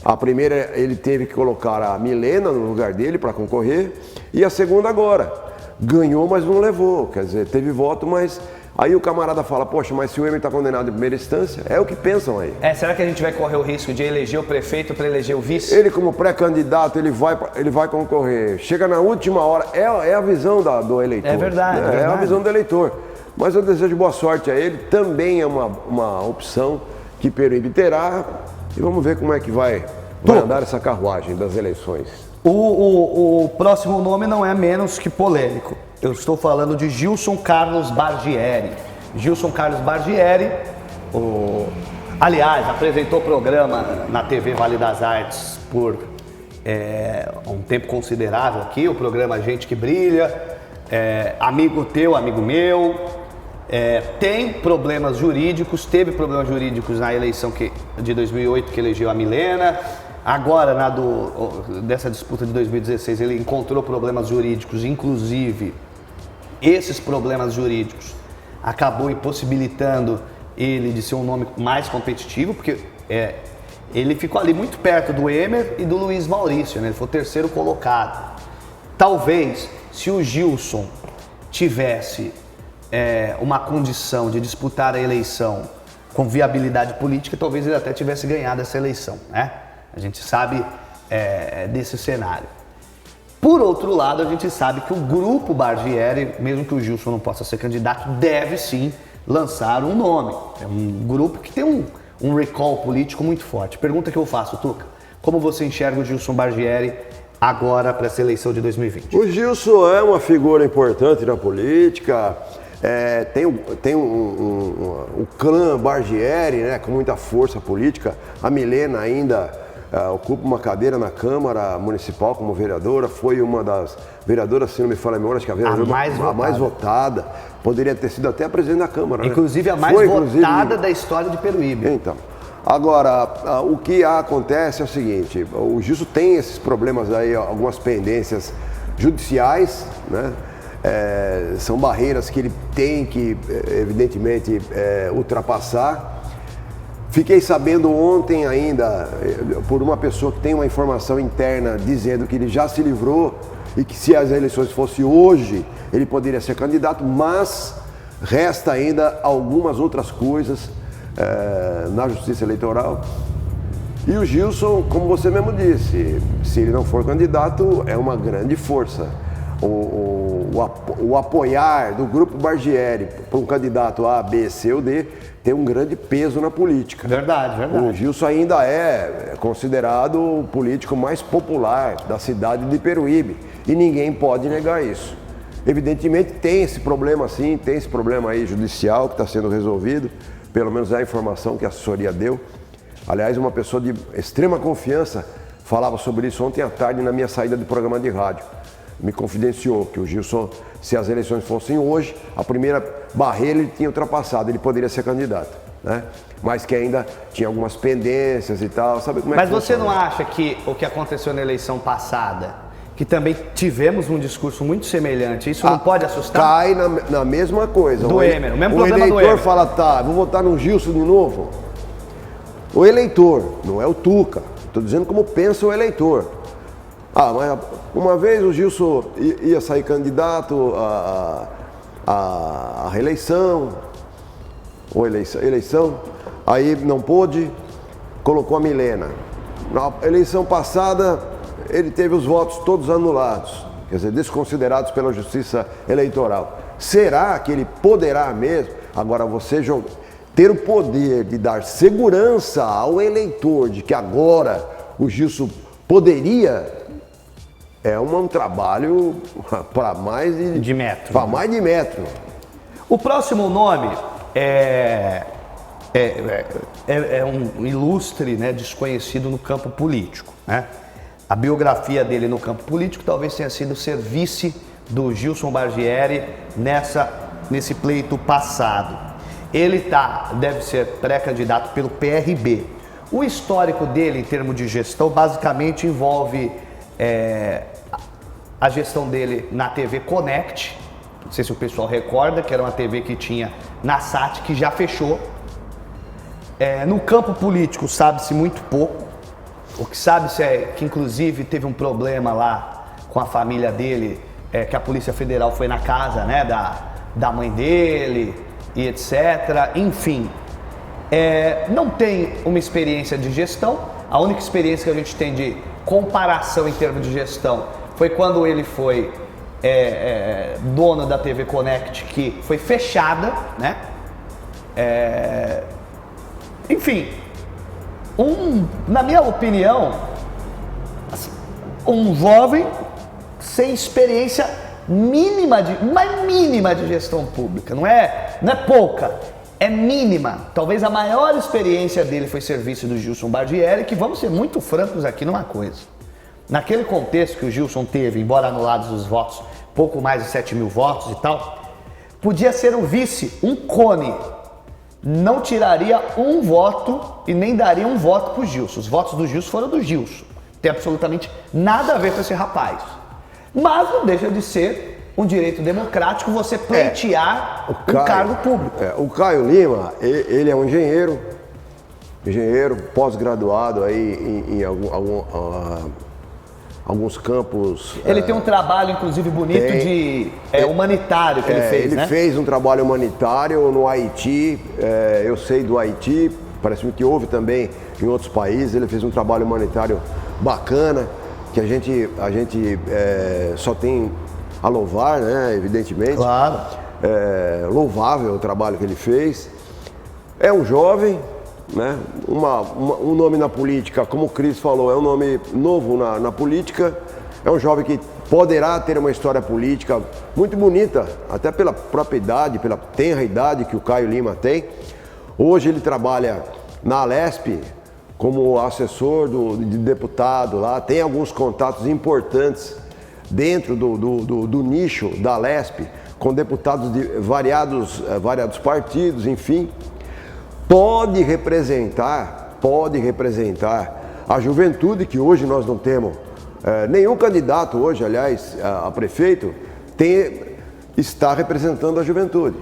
A primeira ele teve que colocar a Milena no lugar dele para concorrer e a segunda agora. Ganhou, mas não levou, quer dizer, teve voto, mas... Aí o camarada fala, poxa, mas se o Emer está condenado em primeira instância, é o que pensam aí. Será que a gente vai correr o risco de eleger o prefeito para eleger o vice? Ele como pré-candidato, ele vai concorrer. Chega na última hora, é a visão do eleitor. É verdade, né? É a visão do eleitor. Mas eu desejo boa sorte a ele, também é uma opção que Peruíbe terá. E vamos ver como é que vai andar essa carruagem das eleições. O próximo nome não é menos que polêmico. Eu estou falando de Gilson Carlos Bargieri. Gilson Carlos Bargieri, aliás, apresentou programa na TV Vale das Artes por um tempo considerável aqui, o programa Gente que Brilha, amigo teu, amigo meu, tem problemas jurídicos, teve problemas jurídicos na eleição de 2008 que elegeu a Milena. Agora, dessa disputa de 2016, ele encontrou problemas jurídicos, inclusive esses problemas jurídicos acabou impossibilitando ele de ser um nome mais competitivo, porque ele ficou ali muito perto do Emer e do Luiz Maurício, né? Ele foi o terceiro colocado. Talvez, se o Gilson tivesse uma condição de disputar a eleição com viabilidade política, talvez ele até tivesse ganhado essa eleição, né? A gente sabe desse cenário. Por outro lado, a gente sabe que o grupo Bargieri, mesmo que o Gilson não possa ser candidato, deve sim lançar um nome. É um grupo que tem um recall político muito forte. Pergunta que eu faço, Tuca, como você enxerga o Gilson Bargieri agora para essa eleição de 2020? O Gilson é uma figura importante na política, tem o clã Bargieri, né, com muita força política. A Milena ainda ocupa uma cadeira na Câmara Municipal como vereadora, foi uma das vereadoras, se não me falha a memória, acho que a vereadora mais votada, poderia ter sido até a presidente da Câmara. Inclusive né? a mais votada da história de Peruíbe. Então, agora, o que acontece é o seguinte, o Gilson tem esses problemas aí, algumas pendências judiciais, né? São barreiras que ele tem que, evidentemente, ultrapassar. Fiquei sabendo ontem ainda, por uma pessoa que tem uma informação interna dizendo que ele já se livrou e que se as eleições fossem hoje, ele poderia ser candidato, mas resta ainda algumas outras coisas na Justiça Eleitoral. E o Gilson, como você mesmo disse, se ele não for candidato, é uma grande força. O apoiar do grupo Bargieri para um candidato A, B, C ou D tem um grande peso na política. Verdade. O Gilson ainda é considerado o político mais popular da cidade de Peruíbe e ninguém pode negar isso. Evidentemente tem esse problema sim, tem esse problema aí judicial que está sendo resolvido, pelo menos é a informação que a assessoria deu. Aliás, uma pessoa de extrema confiança falava sobre isso ontem à tarde na minha saída do programa de rádio. Me confidenciou que o Gilson, se as eleições fossem hoje, a primeira barreira ele tinha ultrapassado, ele poderia ser candidato, né? Mas que ainda tinha algumas pendências e tal, sabe como é Mas que você funciona? não acha que o que aconteceu na eleição passada, que também tivemos um discurso muito semelhante, isso não pode assustar? Cai na mesma coisa. Do Emer, o mesmo o problema do eleitor Emer. fala, tá, vou votar no Gilson de novo. O eleitor, não é o Tuca, estou dizendo como pensa o eleitor. Mas uma vez o Gilson ia sair candidato à reeleição, ou eleição, aí não pôde, colocou a Milena. Na eleição passada, ele teve os votos todos anulados, quer dizer, desconsiderados pela Justiça Eleitoral. Será que ele poderá mesmo? Agora, você ter o poder de dar segurança ao eleitor de que agora o Gilson poderia... É um trabalho para mais de metro. Para mais de metro. O próximo nome é um ilustre, né, desconhecido no campo político, né? A biografia dele no campo político talvez tenha sido ser vice do Gilson Bargieri nesse pleito passado. Ele deve ser pré-candidato pelo PRB. O histórico dele, em termos de gestão, basicamente envolve a gestão dele na TV Connect. Não sei se o pessoal recorda, que era uma TV que tinha na SAT, que já fechou. No campo político sabe-se muito pouco. O que sabe-se é que, inclusive, teve um problema lá com a família dele, que a Polícia Federal foi na casa, né, da mãe dele e etc. Enfim, não tem uma experiência de gestão. A única experiência que a gente tem de comparação em termos de gestão foi quando ele foi dono da TV Connect, que foi fechada, né? Enfim, na minha opinião, assim, um jovem sem experiência mínima de gestão pública, não é pouca, é mínima. Talvez a maior experiência dele foi serviço do Gilson Bardieri, que vamos ser muito francos aqui numa coisa. Naquele contexto que o Gilson teve, embora anulados os votos, pouco mais de 7 mil votos e tal, podia ser um vice, um cone. Não tiraria um voto e nem daria um voto pro Gilson. Os votos do Gilson foram do Gilson. Tem absolutamente nada a ver com esse rapaz. Mas não deixa de ser um direito democrático você pleitear um cargo público. O Caio Lima, ele é um engenheiro pós-graduado aí em alguns campos. Ele tem um trabalho, inclusive, bonito humanitário que ele fez, né? Ele fez um trabalho humanitário no Haiti, eu sei do Haiti, parece-me que houve também em outros países. Ele fez um trabalho humanitário bacana, que a gente só tem a louvar, né, evidentemente. Claro. Louvável o trabalho que ele fez. É um jovem, né? Um nome na política, como o Cris falou, é um nome novo na política. É um jovem que poderá ter uma história política muito bonita, até pela própria idade, pela tenra idade que o Caio Lima tem. Hoje ele trabalha na Alesp como assessor de deputado lá, tem alguns contatos importantes dentro do nicho da Alesp, com deputados de variados partidos, enfim. Pode representar a juventude, que hoje nós não temos nenhum candidato hoje, aliás, a prefeito, está representando a juventude.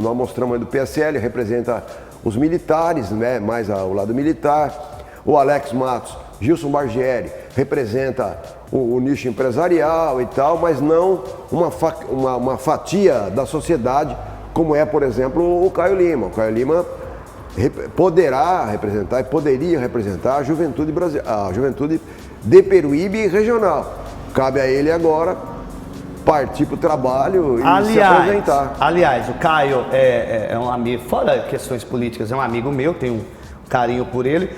Nós mostramos aí do PSL, representa os militares, né, mais ao lado militar. O Alex Matos, Gilson Bargieri, representa o nicho empresarial e tal, mas não uma fatia da sociedade, como é, por exemplo, o Caio Lima. O Caio Lima poderia representar a juventude de Peruíbe regional. Cabe a ele agora partir para o trabalho e se apresentar. Aliás, o Caio é um amigo, fora questões políticas, é um amigo meu, tenho um carinho por ele.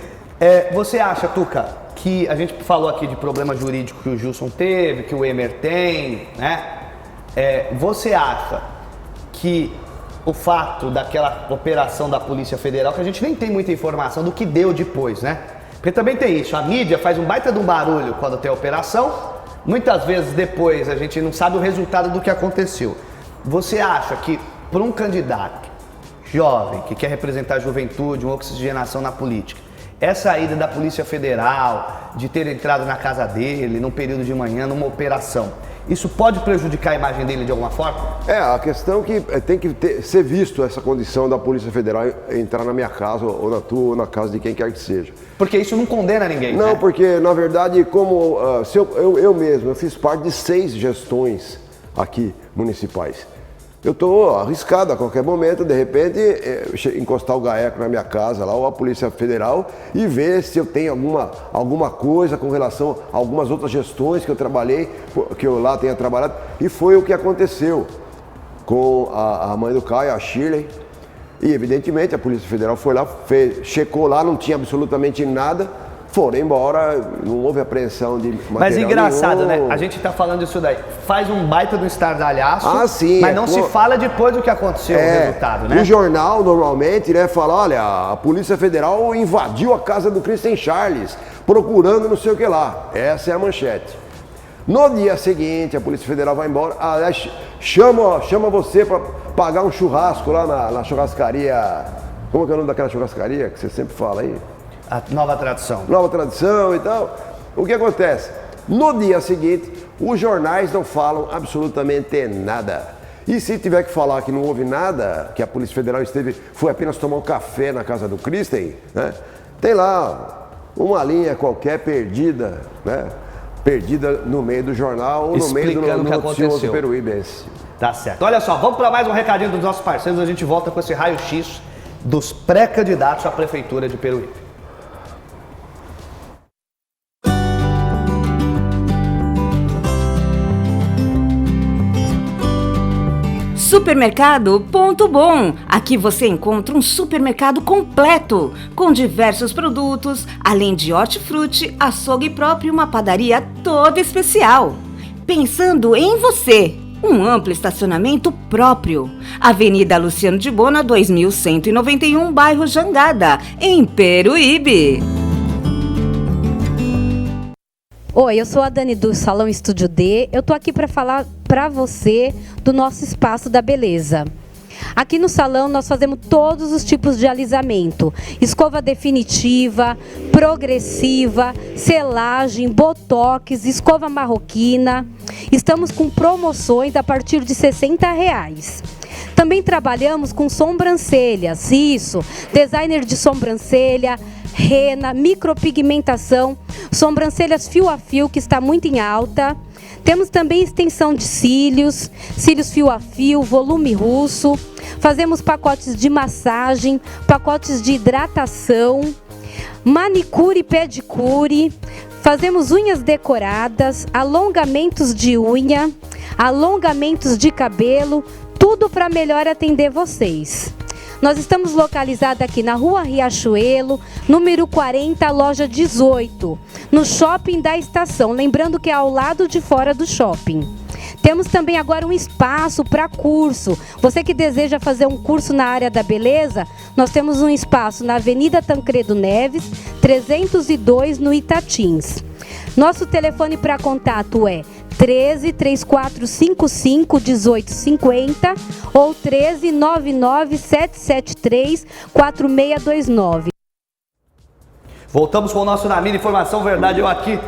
Você acha, Tuca, que a gente falou aqui de problema jurídico que o Gilson teve, que o Emer tem, né? Você acha que o fato daquela operação da Polícia Federal, que a gente nem tem muita informação do que deu depois, né? Porque também tem isso, a mídia faz um baita de um barulho quando tem a operação, muitas vezes depois a gente não sabe o resultado do que aconteceu. Você acha que para um candidato jovem que quer representar a juventude, uma oxigenação na política, essa ida da Polícia Federal, de ter entrado na casa dele num período de manhã, numa operação, isso pode prejudicar a imagem dele de alguma forma? A questão que tem que ser visto essa condição da Polícia Federal entrar na minha casa, ou na tua, ou na casa de quem quer que seja. Porque isso não condena ninguém, Não, né? porque na verdade, como eu mesmo, eu fiz parte de 6 gestões aqui municipais. Eu estou arriscado a qualquer momento, de repente, encostar o GAECO na minha casa lá, ou a Polícia Federal, e ver se eu tenho alguma coisa com relação a algumas outras gestões que eu trabalhei, que eu lá tenha trabalhado. E foi o que aconteceu com a mãe do Caio, a Shirley. E evidentemente a Polícia Federal foi lá, checou lá, não tinha absolutamente nada. Foram embora, não houve apreensão de material. Mas engraçado, nenhum. né? A gente tá falando isso daí. Faz um baita do estardalhaço, sim, mas não se fala depois do que aconteceu, o resultado, né? O jornal, normalmente, né, fala, olha, a Polícia Federal invadiu a casa do Christian Charles, procurando não sei o que lá. Essa é a manchete. No dia seguinte, a Polícia Federal vai embora, chama você para pagar um churrasco lá na churrascaria. Como é que é o nome daquela churrascaria que você sempre fala aí? A nova tradição. Nova tradição e tal. O que acontece? No dia seguinte, os jornais não falam absolutamente nada. E se tiver que falar que não houve nada, que a Polícia Federal foi apenas tomar um café na casa do Christen, né? Tem lá uma linha qualquer perdida, né? Perdida no meio do jornal ou no meio do noticioso peruíbense. Tá certo. Olha só, vamos para mais um recadinho dos nossos parceiros, a gente volta com esse raio-x dos pré-candidatos à Prefeitura de Peruíbe. Supermercado Ponto Bom. Aqui você encontra um supermercado completo, com diversos produtos, além de hortifruti, açougue próprio e uma padaria toda especial. Pensando em você, um amplo estacionamento próprio. Avenida Luciano de Bona, 2191, bairro Jangada, em Peruíbe. Oi, eu sou a Dani do Salão Estúdio D. Eu tô aqui para falar para você do nosso espaço da beleza. Aqui no salão nós fazemos todos os tipos de alisamento: escova definitiva, progressiva, selagem, botox, escova marroquina. Estamos com promoções a partir de R$60. Também trabalhamos com sobrancelhas, isso, designer de sobrancelha, rena, micropigmentação, sobrancelhas fio a fio, que está muito em alta. Temos também extensão de cílios, cílios fio a fio, volume russo. Fazemos pacotes de massagem, pacotes de hidratação, manicure e pedicure. Fazemos unhas decoradas, alongamentos de unha, alongamentos de cabelo, tudo para melhor atender vocês. Nós estamos localizados aqui na Rua Riachuelo, número 40, loja 18, no Shopping da Estação. Lembrando que é ao lado de fora do shopping. Temos também agora um espaço para curso. Você que deseja fazer um curso na área da beleza, nós temos um espaço na Avenida Tancredo Neves, 302, no Itatins. Nosso telefone para contato é 13-3455-1850 ou 13-99-773-4629. Voltamos com o nosso Na Mira Informação Verdade, eu aqui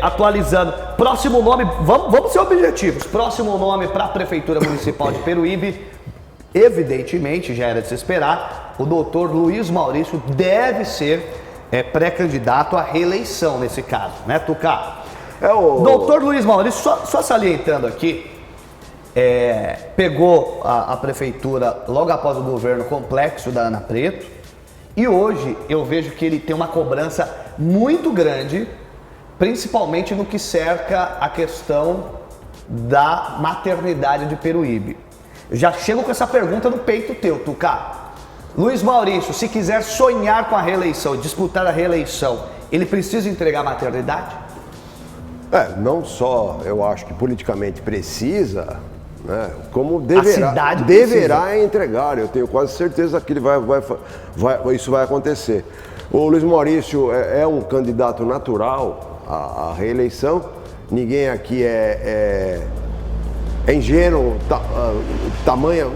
atualizando. Próximo nome, vamos ser objetivos. Próximo nome para a Prefeitura Municipal de Peruíbe, evidentemente, já era de se esperar, o doutor Luiz Maurício deve ser pré-candidato à reeleição nesse caso, né, Tucá? Doutor Luiz Maurício, só salientando aqui, pegou a prefeitura logo após o governo complexo da Ana Preto, e hoje eu vejo que ele tem uma cobrança muito grande, principalmente no que cerca a questão da maternidade de Peruíbe. Eu já chego com essa pergunta no peito teu, Tucá. Luiz Maurício, se quiser sonhar com a reeleição, disputar a reeleição, ele precisa entregar a maternidade? Não só eu acho que politicamente precisa, né, como deverá entregar. Eu tenho quase certeza que isso vai acontecer. O Luiz Maurício é um candidato natural à reeleição. Ninguém aqui é ingênuo,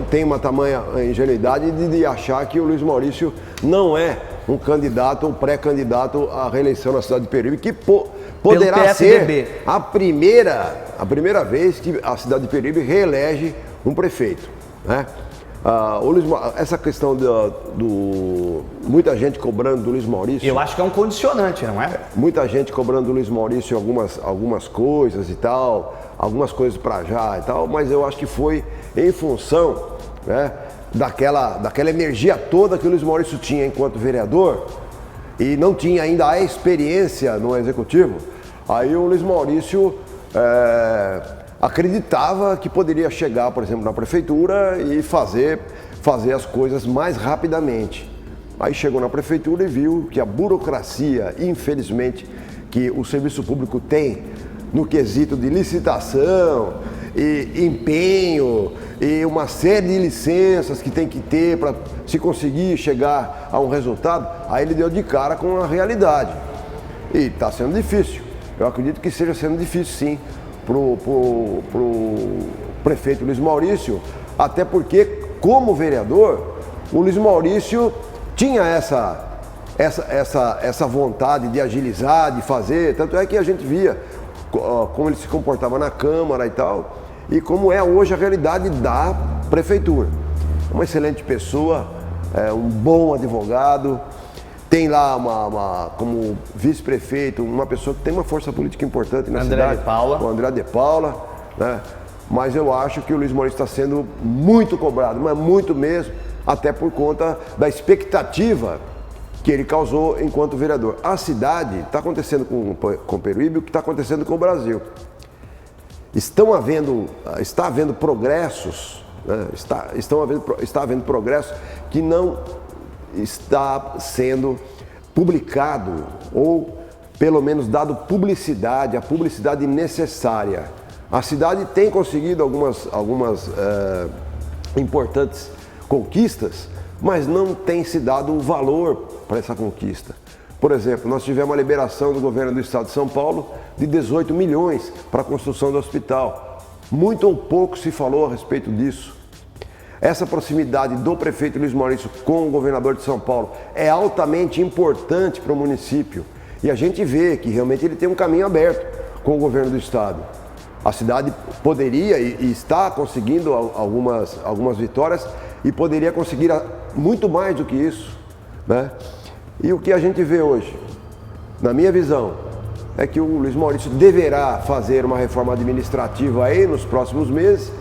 tem uma tamanha ingenuidade de achar que o Luiz Maurício não é um candidato ou pré-candidato à reeleição na cidade de Peruíbe, que poderá ser a primeira vez que a cidade de Peruíbe reelege um prefeito, né? Essa questão muita gente cobrando do Luiz Maurício. Eu acho que é um condicionante, não é? Muita gente cobrando do Luiz Maurício algumas coisas e tal, algumas coisas para já e tal, mas eu acho que foi em função, né, daquela energia toda que o Luiz Maurício tinha enquanto vereador e não tinha ainda a experiência no executivo. Aí o Luiz Maurício acreditava que poderia chegar, por exemplo, na prefeitura e fazer as coisas mais rapidamente. Aí chegou na prefeitura e viu que a burocracia, infelizmente, que o serviço público tem no quesito de licitação e empenho e uma série de licenças que tem que ter para se conseguir chegar a um resultado, aí ele deu de cara com a realidade. E está sendo difícil. Eu acredito que esteja sendo difícil, sim, pro prefeito Luiz Maurício, até porque, como vereador, o Luiz Maurício tinha essa vontade de agilizar, de fazer. Tanto é que a gente via como ele se comportava na Câmara e tal, e como é hoje a realidade da Prefeitura. Uma excelente pessoa, um bom advogado, tem lá como vice-prefeito uma pessoa que tem uma força política importante na cidade, o André de Paula, né? Mas eu acho que o Luiz Maurício está sendo muito cobrado, mas muito mesmo, até por conta da expectativa que ele causou enquanto vereador. A cidade está acontecendo com Peruíbe o que está acontecendo com o Brasil. Está havendo progressos, né? está havendo progressos que não está sendo publicado ou pelo menos dado publicidade, a publicidade necessária. A cidade tem conseguido algumas importantes conquistas, mas não tem se dado o valor para essa conquista. Por exemplo, nós tivemos a liberação do governo do estado de São Paulo de 18 milhões para a construção do hospital. Muito ou pouco se falou a respeito disso. Essa proximidade do prefeito Luiz Maurício com o governador de São Paulo é altamente importante para o município. E a gente vê que realmente ele tem um caminho aberto com o governo do estado. A cidade poderia e está conseguindo algumas vitórias e poderia conseguir muito mais do que isso, né? E o que a gente vê hoje, na minha visão, é que o Luiz Maurício deverá fazer uma reforma administrativa aí nos próximos meses,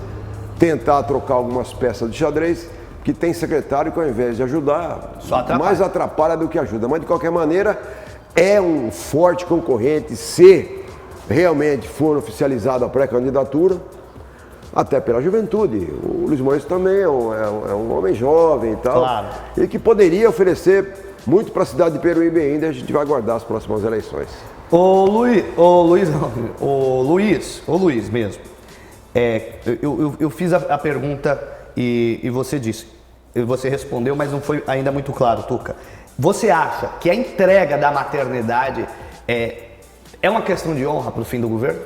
tentar trocar algumas peças de xadrez, que tem secretário que ao invés de ajudar, mais atrapalha do que ajuda. Mas de qualquer maneira, é um forte concorrente se realmente for oficializada a pré-candidatura, até pela juventude. O Luiz Maurício também é um homem jovem e tal, claro, e que poderia oferecer muito para a cidade de Peruíbe ainda. A gente vai aguardar as próximas eleições. Ô Luiz mesmo. Eu fiz a pergunta e você disse, você respondeu, mas não foi ainda muito claro, Tuca. Você acha que a entrega da maternidade é uma questão de honra para o fim do governo?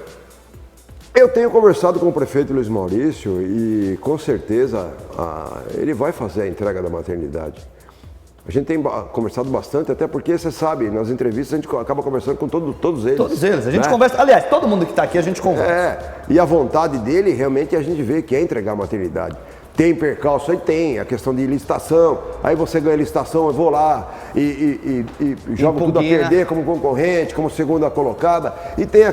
Eu tenho conversado com o prefeito Luiz Maurício e com certeza ele vai fazer a entrega da maternidade. A gente tem conversado bastante, até porque você sabe, nas entrevistas a gente acaba conversando com todos eles. Todos eles, a gente conversa, aliás, todo mundo que está aqui a gente conversa. E a vontade dele realmente a gente vê que é entregar a maternidade. Tem percalço, aí tem a questão de licitação, aí você ganha licitação, eu vou lá e jogo tudo a perder como concorrente, como segunda colocada, e tem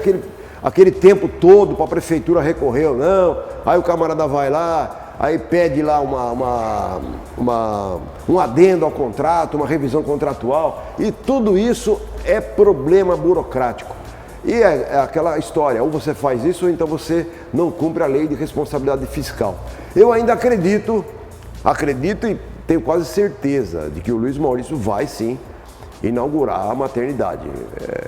aquele tempo todo para a prefeitura recorrer ou não, aí o camarada vai lá, aí pede lá um adendo ao contrato, uma revisão contratual, e tudo isso é problema burocrático. E é aquela história, ou você faz isso ou então você não cumpre a lei de responsabilidade fiscal. Eu ainda acredito e tenho quase certeza de que o Luiz Maurício vai sim inaugurar a maternidade.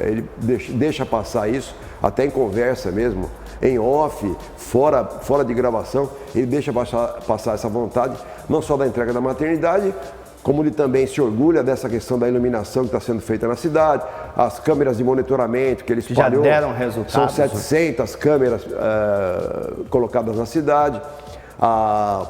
Ele deixa passar isso, até em conversa mesmo, em off, fora de gravação, ele deixa passar essa vontade, não só da entrega da maternidade, como ele também se orgulha dessa questão da iluminação que está sendo feita na cidade, as câmeras de monitoramento que ele espalhou. Já deram resultados. São 700 câmeras colocadas na cidade.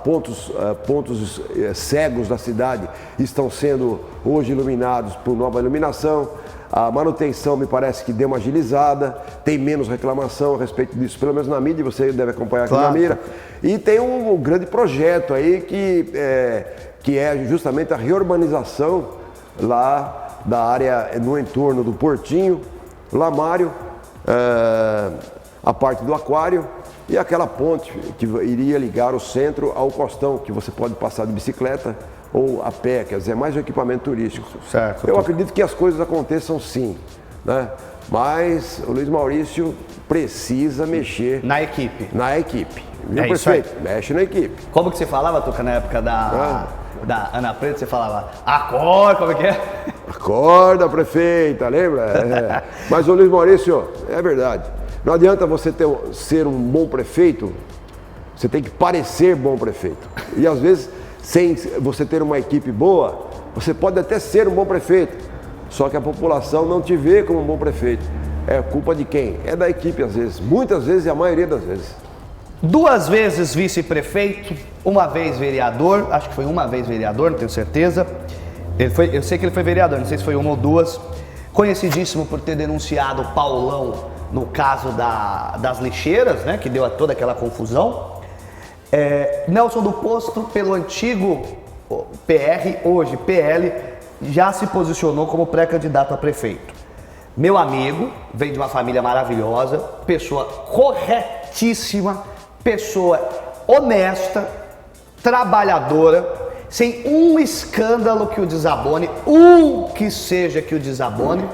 Pontos cegos da cidade estão sendo hoje iluminados por nova iluminação. A manutenção me parece que deu uma agilizada, tem menos reclamação a respeito disso, pelo menos na mídia, você deve acompanhar aqui na Mira. E tem um grande projeto aí que é justamente a reurbanização lá da área no entorno do Portinho, Lamário, a parte do aquário e aquela ponte que iria ligar o centro ao Costão, que você pode passar de bicicleta ou a pé, quer dizer, mais um equipamento turístico. Certo. Eu acredito que as coisas aconteçam sim, né? Mas o Luiz Maurício precisa mexer na equipe. Viu, prefeito? Mexe na equipe. Como que você falava, Tuca, na época da Ana Preta, você falava, acorda, como é que é? Acorda, prefeita, lembra? Mas o Luiz Maurício, é verdade, não adianta você ser um bom prefeito, você tem que parecer bom prefeito. E às vezes, sem você ter uma equipe boa, você pode até ser um bom prefeito, só que a população não te vê como um bom prefeito. É culpa de quem? É da equipe às vezes, muitas vezes e a maioria das vezes. 2 vezes vice-prefeito, 1 vez vereador, acho que foi 1 vez vereador, não tenho certeza. Eu sei que ele foi vereador, não sei se foi uma ou duas. Conhecidíssimo por ter denunciado o Paulão no caso das lixeiras, né, que deu toda aquela confusão. Nelson do Posto, pelo antigo PR, hoje PL, já se posicionou como pré-candidato a prefeito. Meu amigo, vem de uma família maravilhosa, pessoa corretíssima, pessoa honesta, trabalhadora, sem um escândalo que o desabone, que seja que o desabone,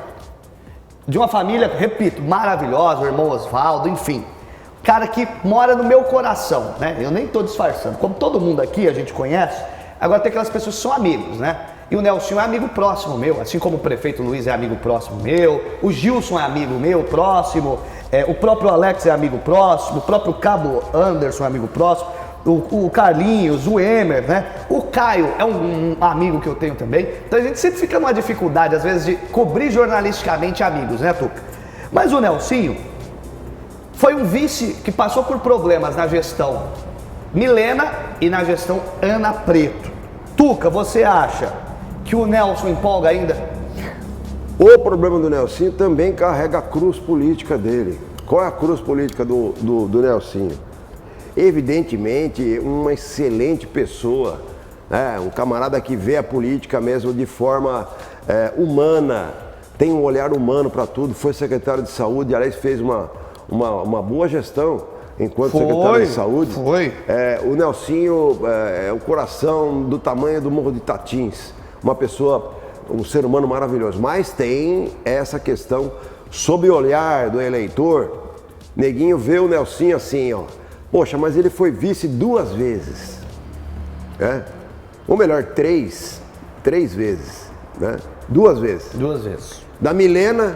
de uma família, repito, maravilhosa, o irmão Osvaldo, enfim, cara que mora no meu coração, né? Eu nem tô disfarçando, como todo mundo aqui a gente conhece, agora tem aquelas pessoas que são amigos, né? E o Nelson é amigo próximo meu, assim como o prefeito Luiz é amigo próximo meu, o Gilson é amigo meu próximo, o próprio Alex é amigo próximo, o próprio Cabo Anderson é amigo próximo, o Carlinhos, o Emer, né? O Caio é um amigo que eu tenho também. Então a gente sempre fica numa dificuldade, às vezes, de cobrir jornalisticamente amigos, né, Tuca? Mas o Nelsinho foi um vice que passou por problemas na gestão Milena e na gestão Ana Preto. Tuca, você acha que o Nelson empolga ainda? O problema do Nelsinho também carrega a cruz política dele. Qual é a cruz política do Nelsinho? Evidentemente, uma excelente pessoa, né? Um camarada que vê a política mesmo de forma humana, tem um olhar humano para tudo, foi secretário de saúde, aliás, fez uma boa gestão enquanto secretário de saúde. O Nelsinho é o coração do tamanho do Morro de Tatins, uma pessoa, um ser humano maravilhoso, mas tem essa questão sob o olhar do eleitor. Neguinho vê o Nelsinho assim, ó, poxa, mas ele foi vice 2 vezes, né? Ou melhor, 3 vezes, né? 2 vezes. 2 vezes. Da Milena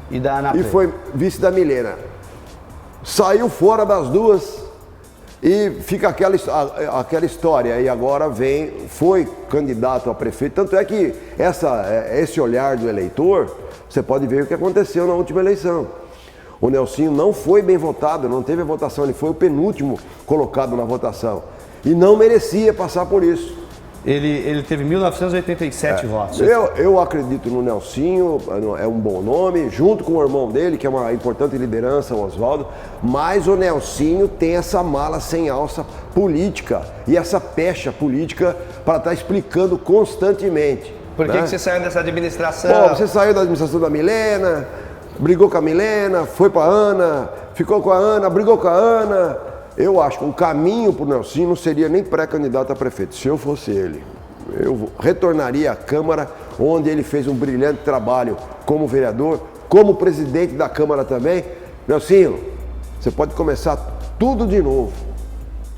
e da Ana Preto. E foi vice da Milena. Saiu fora das duas e fica aquela história. E agora foi candidato a prefeito. Tanto é que esse olhar do eleitor, você pode ver o que aconteceu na última eleição. O Nelsinho não foi bem votado, não teve a votação, ele foi o penúltimo colocado na votação. E não merecia passar por isso. Ele teve 1987 votos. Eu acredito no Nelsinho, é um bom nome, junto com o irmão dele, que é uma importante liderança, o Osvaldo, mas o Nelsinho tem essa mala sem alça política e essa pecha política para estar explicando constantemente. Por que você saiu dessa administração? Bom, você saiu da administração da Milena, brigou com a Milena, foi para a Ana, ficou com a Ana, brigou com a Ana. Eu acho que o caminho para o Nelsinho não seria nem pré-candidato a prefeito. Se eu fosse ele, eu retornaria à Câmara, onde ele fez um brilhante trabalho como vereador, como presidente da Câmara também. Nelsinho, você pode começar tudo de novo.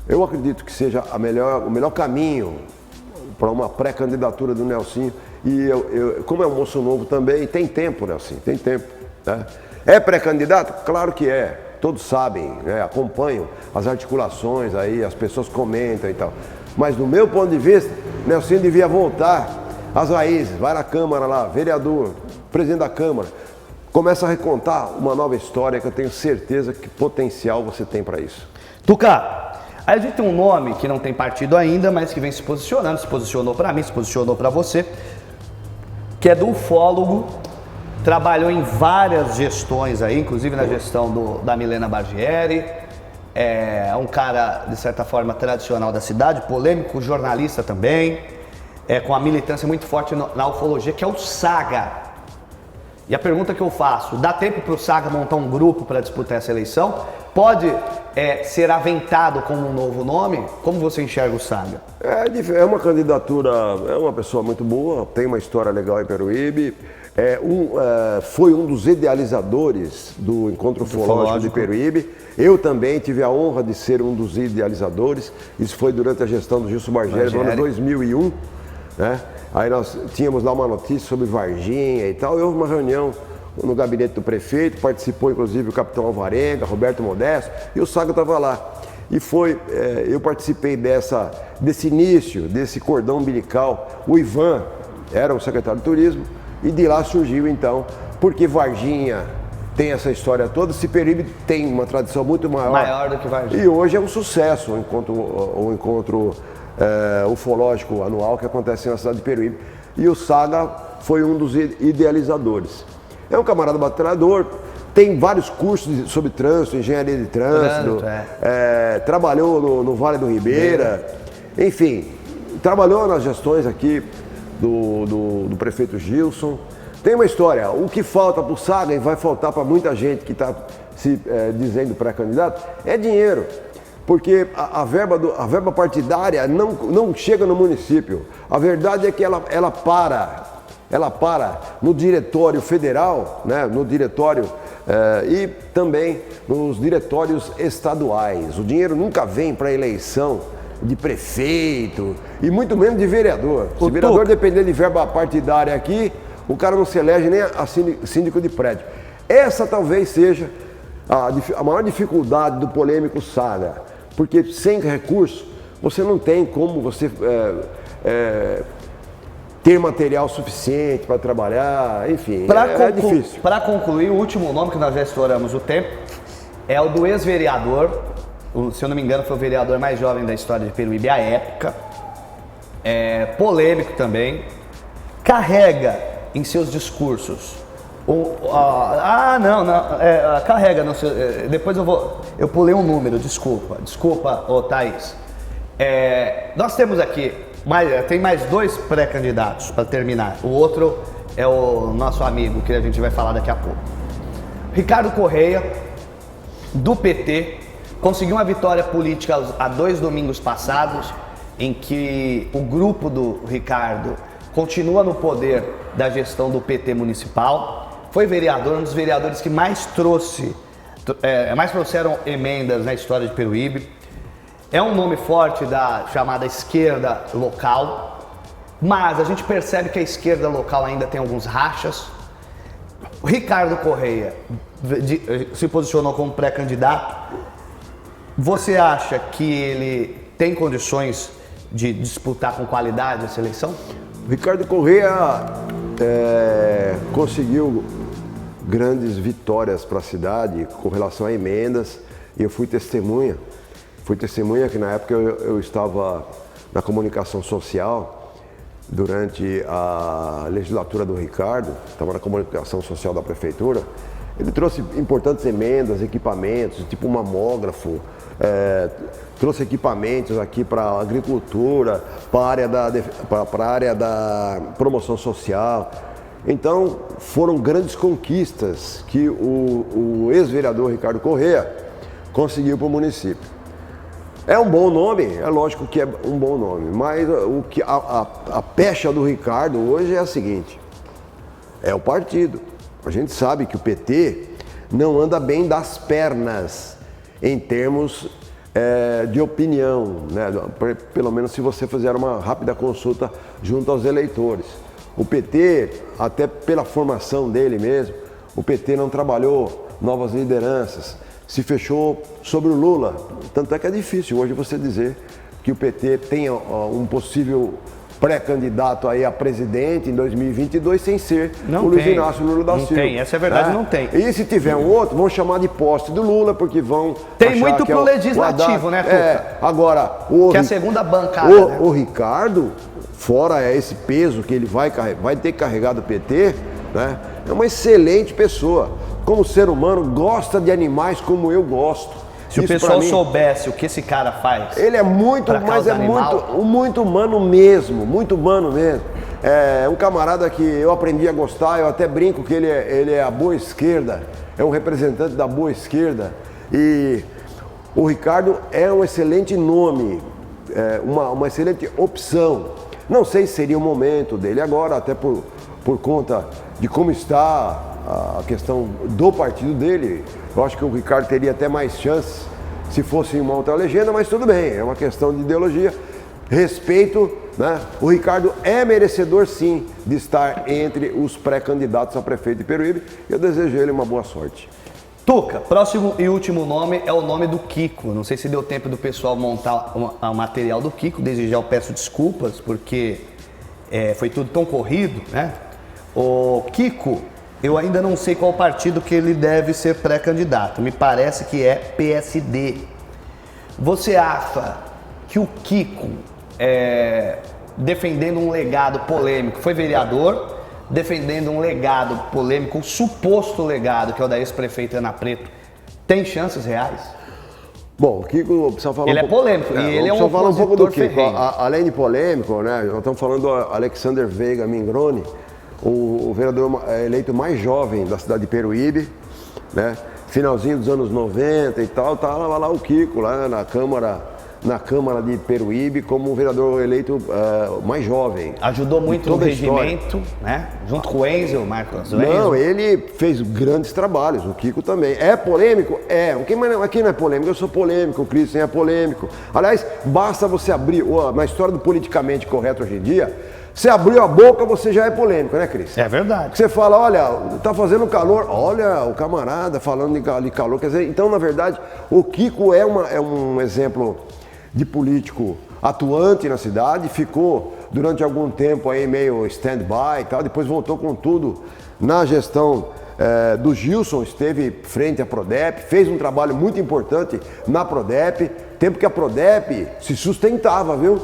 Eu acredito que seja o melhor caminho para uma pré-candidatura do Nelsinho. E como é um moço novo também, tem tempo, Nelsinho, tem tempo. Né? É pré-candidato? Claro que é. Todos sabem, né? Acompanham as articulações aí, as pessoas comentam e tal. Mas do meu ponto de vista, Nelsinho devia voltar às raízes, vai na Câmara lá, vereador, presidente da Câmara, começa a recontar uma nova história que eu tenho certeza que potencial você tem para isso. Tuca, aí a gente tem um nome que não tem partido ainda, mas que vem se posicionando, se posicionou para mim, se posicionou para você, que é do ufólogo. Trabalhou em várias gestões aí, inclusive na gestão da Milena Bargieri. É um cara, de certa forma, tradicional da cidade, polêmico, jornalista também, com a militância muito forte na ufologia, que é o Saga. E a pergunta que eu faço, dá tempo para o Saga montar um grupo para disputar essa eleição? Pode ser aventado como um novo nome? Como você enxerga o Saga? É uma candidatura, é uma pessoa muito boa, tem uma história legal em Peruíbe. Foi um dos idealizadores do Encontro Ufológico de Peruíbe. Eu também tive a honra de ser um dos idealizadores. Isso foi durante a gestão do Gilson Bargieri, no ano 2001. Né? Aí nós tínhamos lá uma notícia sobre Varginha e tal. Houve uma reunião no gabinete do prefeito, participou inclusive o capitão Alvarenga, Roberto Modesto, e o Saga estava lá. E eu participei desse início, desse cordão umbilical. O Ivan era o secretário de turismo. E de lá surgiu então, porque Varginha tem essa história toda, Peruíbe tem uma tradição muito maior do que Varginha. E hoje é um sucesso o encontro ufológico anual que acontece na cidade de Peruíbe. e o Saga foi um dos idealizadores. É um camarada batalhador, tem vários cursos sobre trânsito, engenharia de trânsito, trabalhou no Vale do Ribeira, enfim, trabalhou nas gestões aqui do prefeito Gilson. Tem uma história, o que falta para o Saga e vai faltar para muita gente que está se dizendo pré-candidato é dinheiro, porque a verba partidária não chega no município. A verdade é que ela para no diretório federal, né, no diretório e também nos diretórios estaduais. O dinheiro nunca vem para a eleição de prefeito e muito menos de vereador. Se o vereador depender de verba partidária aqui, o cara não se elege nem a síndico de prédio. Essa talvez seja a maior dificuldade do polêmico Saga, porque sem recurso você não tem como você ter material suficiente para trabalhar, enfim, é difícil. Para concluir, o último nome, que nós já estouramos o tempo, é o do ex-vereador, se eu não me engano foi o vereador mais jovem da história de Peruíbe à época, polêmico também, carrega em seus discursos, carrega, no seu, depois eu pulei um número, desculpa, Thaís. Nós temos aqui, tem mais 2 pré-candidatos para terminar, o outro é o nosso amigo, que a gente vai falar daqui a pouco. Ricardo Correia, do PT, conseguiu uma vitória política há 2 domingos passados, em que o grupo do Ricardo continua no poder da gestão do PT municipal, foi vereador, um dos vereadores que mais trouxeram emendas na história de Peruíbe. É um nome forte da chamada esquerda local, mas a gente percebe que a esquerda local ainda tem alguns rachas. O Ricardo Correia se posicionou como pré-candidato. Você acha que ele tem condições de disputar com qualidade essa eleição? O Ricardo Correia conseguiu grandes vitórias para a cidade com relação a emendas, e eu fui testemunha que na época eu estava na comunicação social durante a legislatura do Ricardo, estava na comunicação social da prefeitura. Ele trouxe importantes emendas, equipamentos, tipo um mamógrafo, trouxe equipamentos aqui para a agricultura, para a área da promoção social. Então, foram grandes conquistas que o ex-vereador Ricardo Correia conseguiu para o município. É um bom nome, é lógico que é um bom nome, mas a pecha do Ricardo hoje é a seguinte: é o partido. A gente sabe que o PT não anda bem das pernas em termos de opinião, né? Pelo menos se você fizer uma rápida consulta junto aos eleitores. O PT, até pela formação dele mesmo, o PT não trabalhou novas lideranças, se fechou sobre o Lula. Tanto é que é difícil hoje você dizer que o PT tenha um possível pré-candidato aí a presidente em 2022 sem ser o Luiz Inácio Lula da Silva. Não tem, essa é a verdade, não tem. E se tiver um outro, vão chamar de poste do Lula, porque vão tem muito pro legislativo, né, Tuca? Agora, que é a segunda bancada, o Ricardo, fora esse peso que ele vai ter que carregar do PT, né, é uma excelente pessoa. Como ser humano, gosta de animais como eu gosto. Se o pessoal soubesse o que esse cara faz. Ele é muito, mas é muito humano mesmo, muito humano mesmo. É um camarada que eu aprendi a gostar, eu até brinco que ele é a boa esquerda, é um representante da boa esquerda. E o Ricardo é um excelente nome, uma excelente opção. Não sei se seria o momento dele agora, até por conta de como está a questão do partido dele. Eu acho que o Ricardo teria até mais chances se fosse uma outra legenda, mas tudo bem, é uma questão de ideologia. Respeito, né? O Ricardo é merecedor sim de estar entre os pré-candidatos a prefeito de Peruíbe. Eu desejo a ele uma boa sorte. Tuca, próximo e último nome é o nome do Kiko. Não sei se deu tempo do pessoal montar o material do Kiko. Desde já eu peço desculpas, porque foi tudo tão corrido, né? O Kiko, eu ainda não sei qual partido que ele deve ser pré-candidato. Me parece que é PSD. Você acha que o Kiko defendendo um legado polêmico, foi vereador, defendendo um legado polêmico, um suposto legado, que é o da ex-prefeita Ana Preto, tem chances reais? Bom, o Kiko precisa falar ele é polêmico, e ele é um falar um pouco do Kiko. ferrenho. Além de polêmico, né, nós estamos falando do Alexander Veiga Mingroni, o vereador eleito mais jovem da cidade de Peruíbe, né, finalzinho dos anos 90 e tal, estava lá o Kiko, lá na Câmara de Peruíbe, como o vereador eleito mais jovem. Ajudou muito no regimento, né? Junto com o Enzo, Marcos. Não, ele fez grandes trabalhos, o Kiko também. É polêmico? É. Aqui não é polêmico, eu sou polêmico, o Cristian é polêmico. Aliás, basta você abrir, na história do politicamente correto hoje em dia, você abriu a boca, você já é polêmico, né, Cris? É verdade. Você fala, olha, tá fazendo calor, olha o camarada falando de calor. Quer dizer, então, na verdade, o Kiko é um exemplo de político atuante na cidade, ficou durante algum tempo aí meio stand-by e tal, depois voltou com tudo na gestão do Gilson, esteve frente à Prodep, fez um trabalho muito importante na Prodep, tempo que a Prodep se sustentava, viu?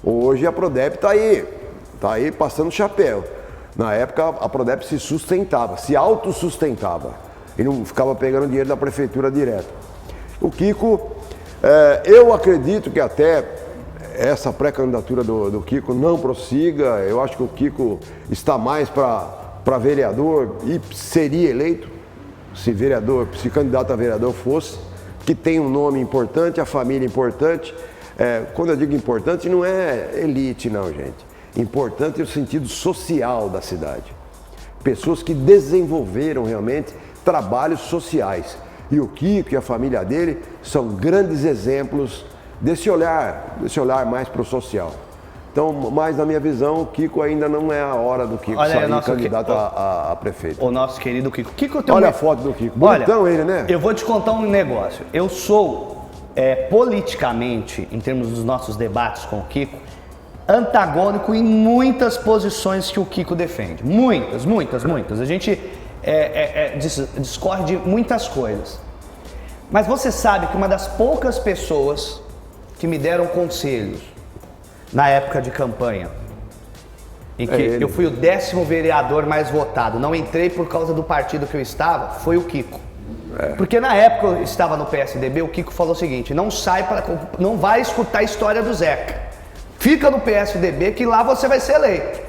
Hoje a Prodep tá aí passando chapéu. Na época a Prodep se sustentava, se autossustentava e não ficava pegando dinheiro da prefeitura direto. O Kiko, eu acredito que até essa pré-candidatura do Kiko não prossiga. Eu acho que o Kiko está mais para vereador e seria eleito se candidato a vereador fosse, que tem um nome importante, a família importante. Quando eu digo importante, não é elite não, gente. Importante no sentido social da cidade. Pessoas que desenvolveram realmente trabalhos sociais. E o Kiko e a família dele são grandes exemplos desse olhar mais para o social. Então, mas na minha visão, o Kiko ainda não é a hora do Kiko sair candidato a prefeito. O nosso querido Kiko. Olha a foto do Kiko. Bonitão ele, né? Eu vou te contar um negócio. Eu sou, politicamente, em termos dos nossos debates com o Kiko, antagônico em muitas posições que o Kiko defende. Muitas. A gente discorre de muitas coisas. Mas você sabe que uma das poucas pessoas que me deram conselhos na época de campanha, em que eu fui o 10º vereador mais votado, não entrei por causa do partido que eu estava, foi o Kiko. Porque na época eu estava no PSDB, o Kiko falou o seguinte: não vai escutar a história do Zeca. Fica no PSDB que lá você vai ser eleito.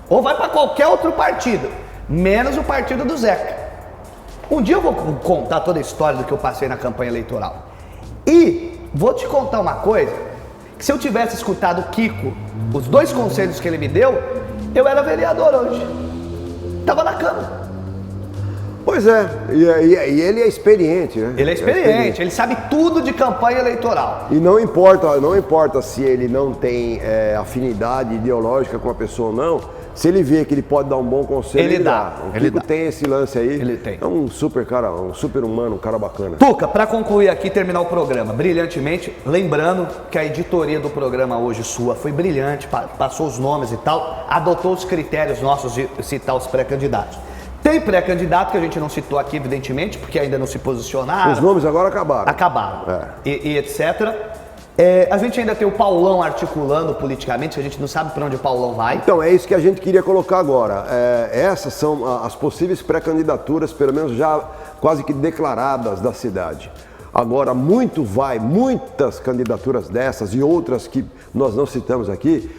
Ou vai para qualquer outro partido, menos o partido do Zeca. Um dia eu vou contar toda a história do que eu passei na campanha eleitoral. E vou te contar uma coisa, que se eu tivesse escutado o Kiko, os 2 conselhos que ele me deu, eu era vereador hoje. Tava na Câmara. Pois é, e ele é experiente, né? Ele é experiente, ele sabe tudo de campanha eleitoral. E não importa se ele não tem afinidade ideológica com a pessoa ou não, se ele vê que ele pode dar um bom conselho, ele dá. O Kiko tem esse lance aí. Ele tem. É um super cara, um super humano, um cara bacana. Tuca, para concluir aqui, terminar o programa brilhantemente, lembrando que a editoria do programa hoje sua foi brilhante, passou os nomes e tal, adotou os critérios nossos de citar os pré-candidatos. Tem pré-candidato que a gente não citou aqui, evidentemente, porque ainda não se posicionaram. Os nomes agora acabaram. Acabaram. E etc. A gente ainda tem o Paulão articulando politicamente, a gente não sabe para onde o Paulão vai. Então, é isso que a gente queria colocar agora. Essas são as possíveis pré-candidaturas, pelo menos já quase que declaradas da cidade. Agora, muitas candidaturas dessas e outras que nós não citamos aqui,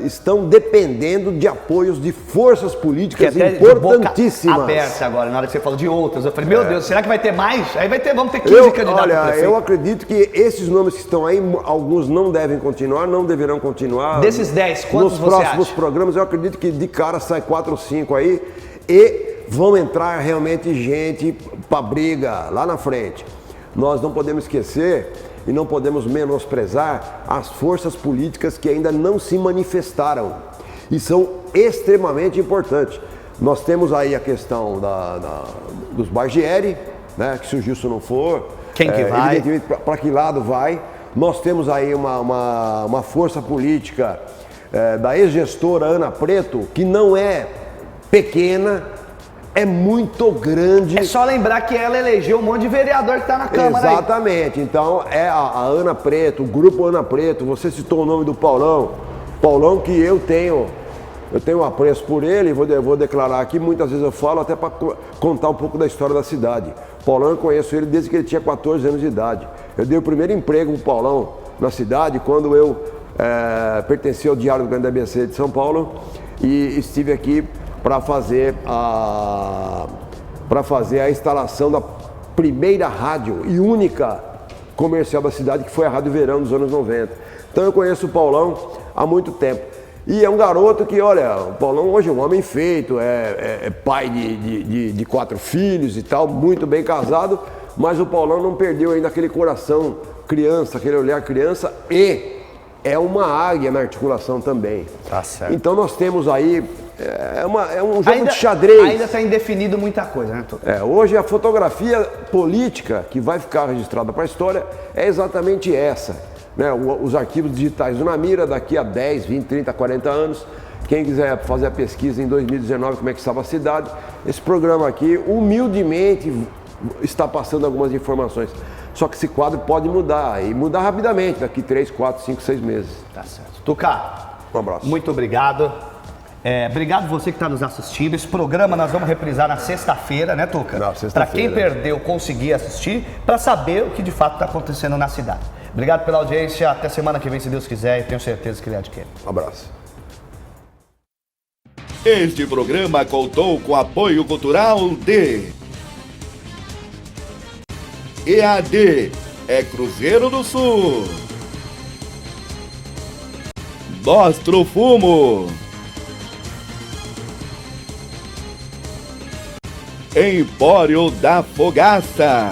estão dependendo de apoios de forças políticas importantíssimas. Aberta agora, na hora que você falou de outras, eu falei, meu Deus, será que vai ter mais? Aí vamos ter 15 candidatos. Olha, eu acredito que esses nomes que estão aí, alguns não devem continuar, não deverão continuar. Desses 10, quantos nos próximos programas, eu acredito que de cara sai 4 ou 5 aí e vão entrar realmente gente para briga lá na frente. Nós não podemos esquecer e não podemos menosprezar as forças políticas que ainda não se manifestaram e são extremamente importantes. Nós temos aí a questão dos Bargieri, né, que se o Gilson não for, quem que vai? Evidentemente, para que lado vai. Nós temos aí uma força política da ex-gestora Ana Preto, que não é pequena, é muito grande. É só lembrar que ela elegeu um monte de vereador que está na Câmara. Exatamente. Então, a Ana Preto, o grupo Ana Preto, você citou o nome do Paulão. Paulão, que eu tenho apreço por ele, vou declarar aqui, muitas vezes eu falo até para contar um pouco da história da cidade. Paulão, eu conheço ele desde que ele tinha 14 anos de idade. Eu dei o primeiro emprego pro Paulão na cidade quando eu pertenci ao Diário do Grande ABC de São Paulo e estive aqui para fazer a instalação da primeira rádio e única comercial da cidade, que foi a Rádio Verão dos anos 90. Então eu conheço o Paulão há muito tempo. E é um garoto que, olha, o Paulão hoje é um homem feito, é pai de 4 filhos e tal, muito bem casado, mas o Paulão não perdeu ainda aquele coração criança, aquele olhar criança, e é uma águia na articulação também. Tá certo. Então nós temos aí, é um jogo de xadrez. Ainda está indefinido muita coisa, né, Tuca? Hoje a fotografia política que vai ficar registrada para a história é exatamente essa. Né, os arquivos digitais do Namira, daqui a 10, 20, 30, 40 anos. Quem quiser fazer a pesquisa em 2019, como é que estava a cidade, esse programa aqui, humildemente, está passando algumas informações. Só que esse quadro pode mudar, e mudar rapidamente, daqui 3, 4, 5, 6 meses. Tá certo. Tuca, um abraço. Muito obrigado. Obrigado você que está nos assistindo. Esse programa nós vamos reprisar na sexta-feira, né, Tuca? Para quem perdeu, conseguir assistir, para saber o que de fato está acontecendo na cidade. Obrigado pela audiência, até semana que vem, se Deus quiser, e tenho certeza que ele adquire. Um abraço. Este programa contou com apoio cultural de EAD é Cruzeiro do Sul, Nostro Fumo, Empório da Fogaça,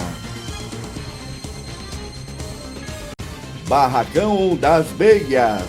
Barracão das Meias,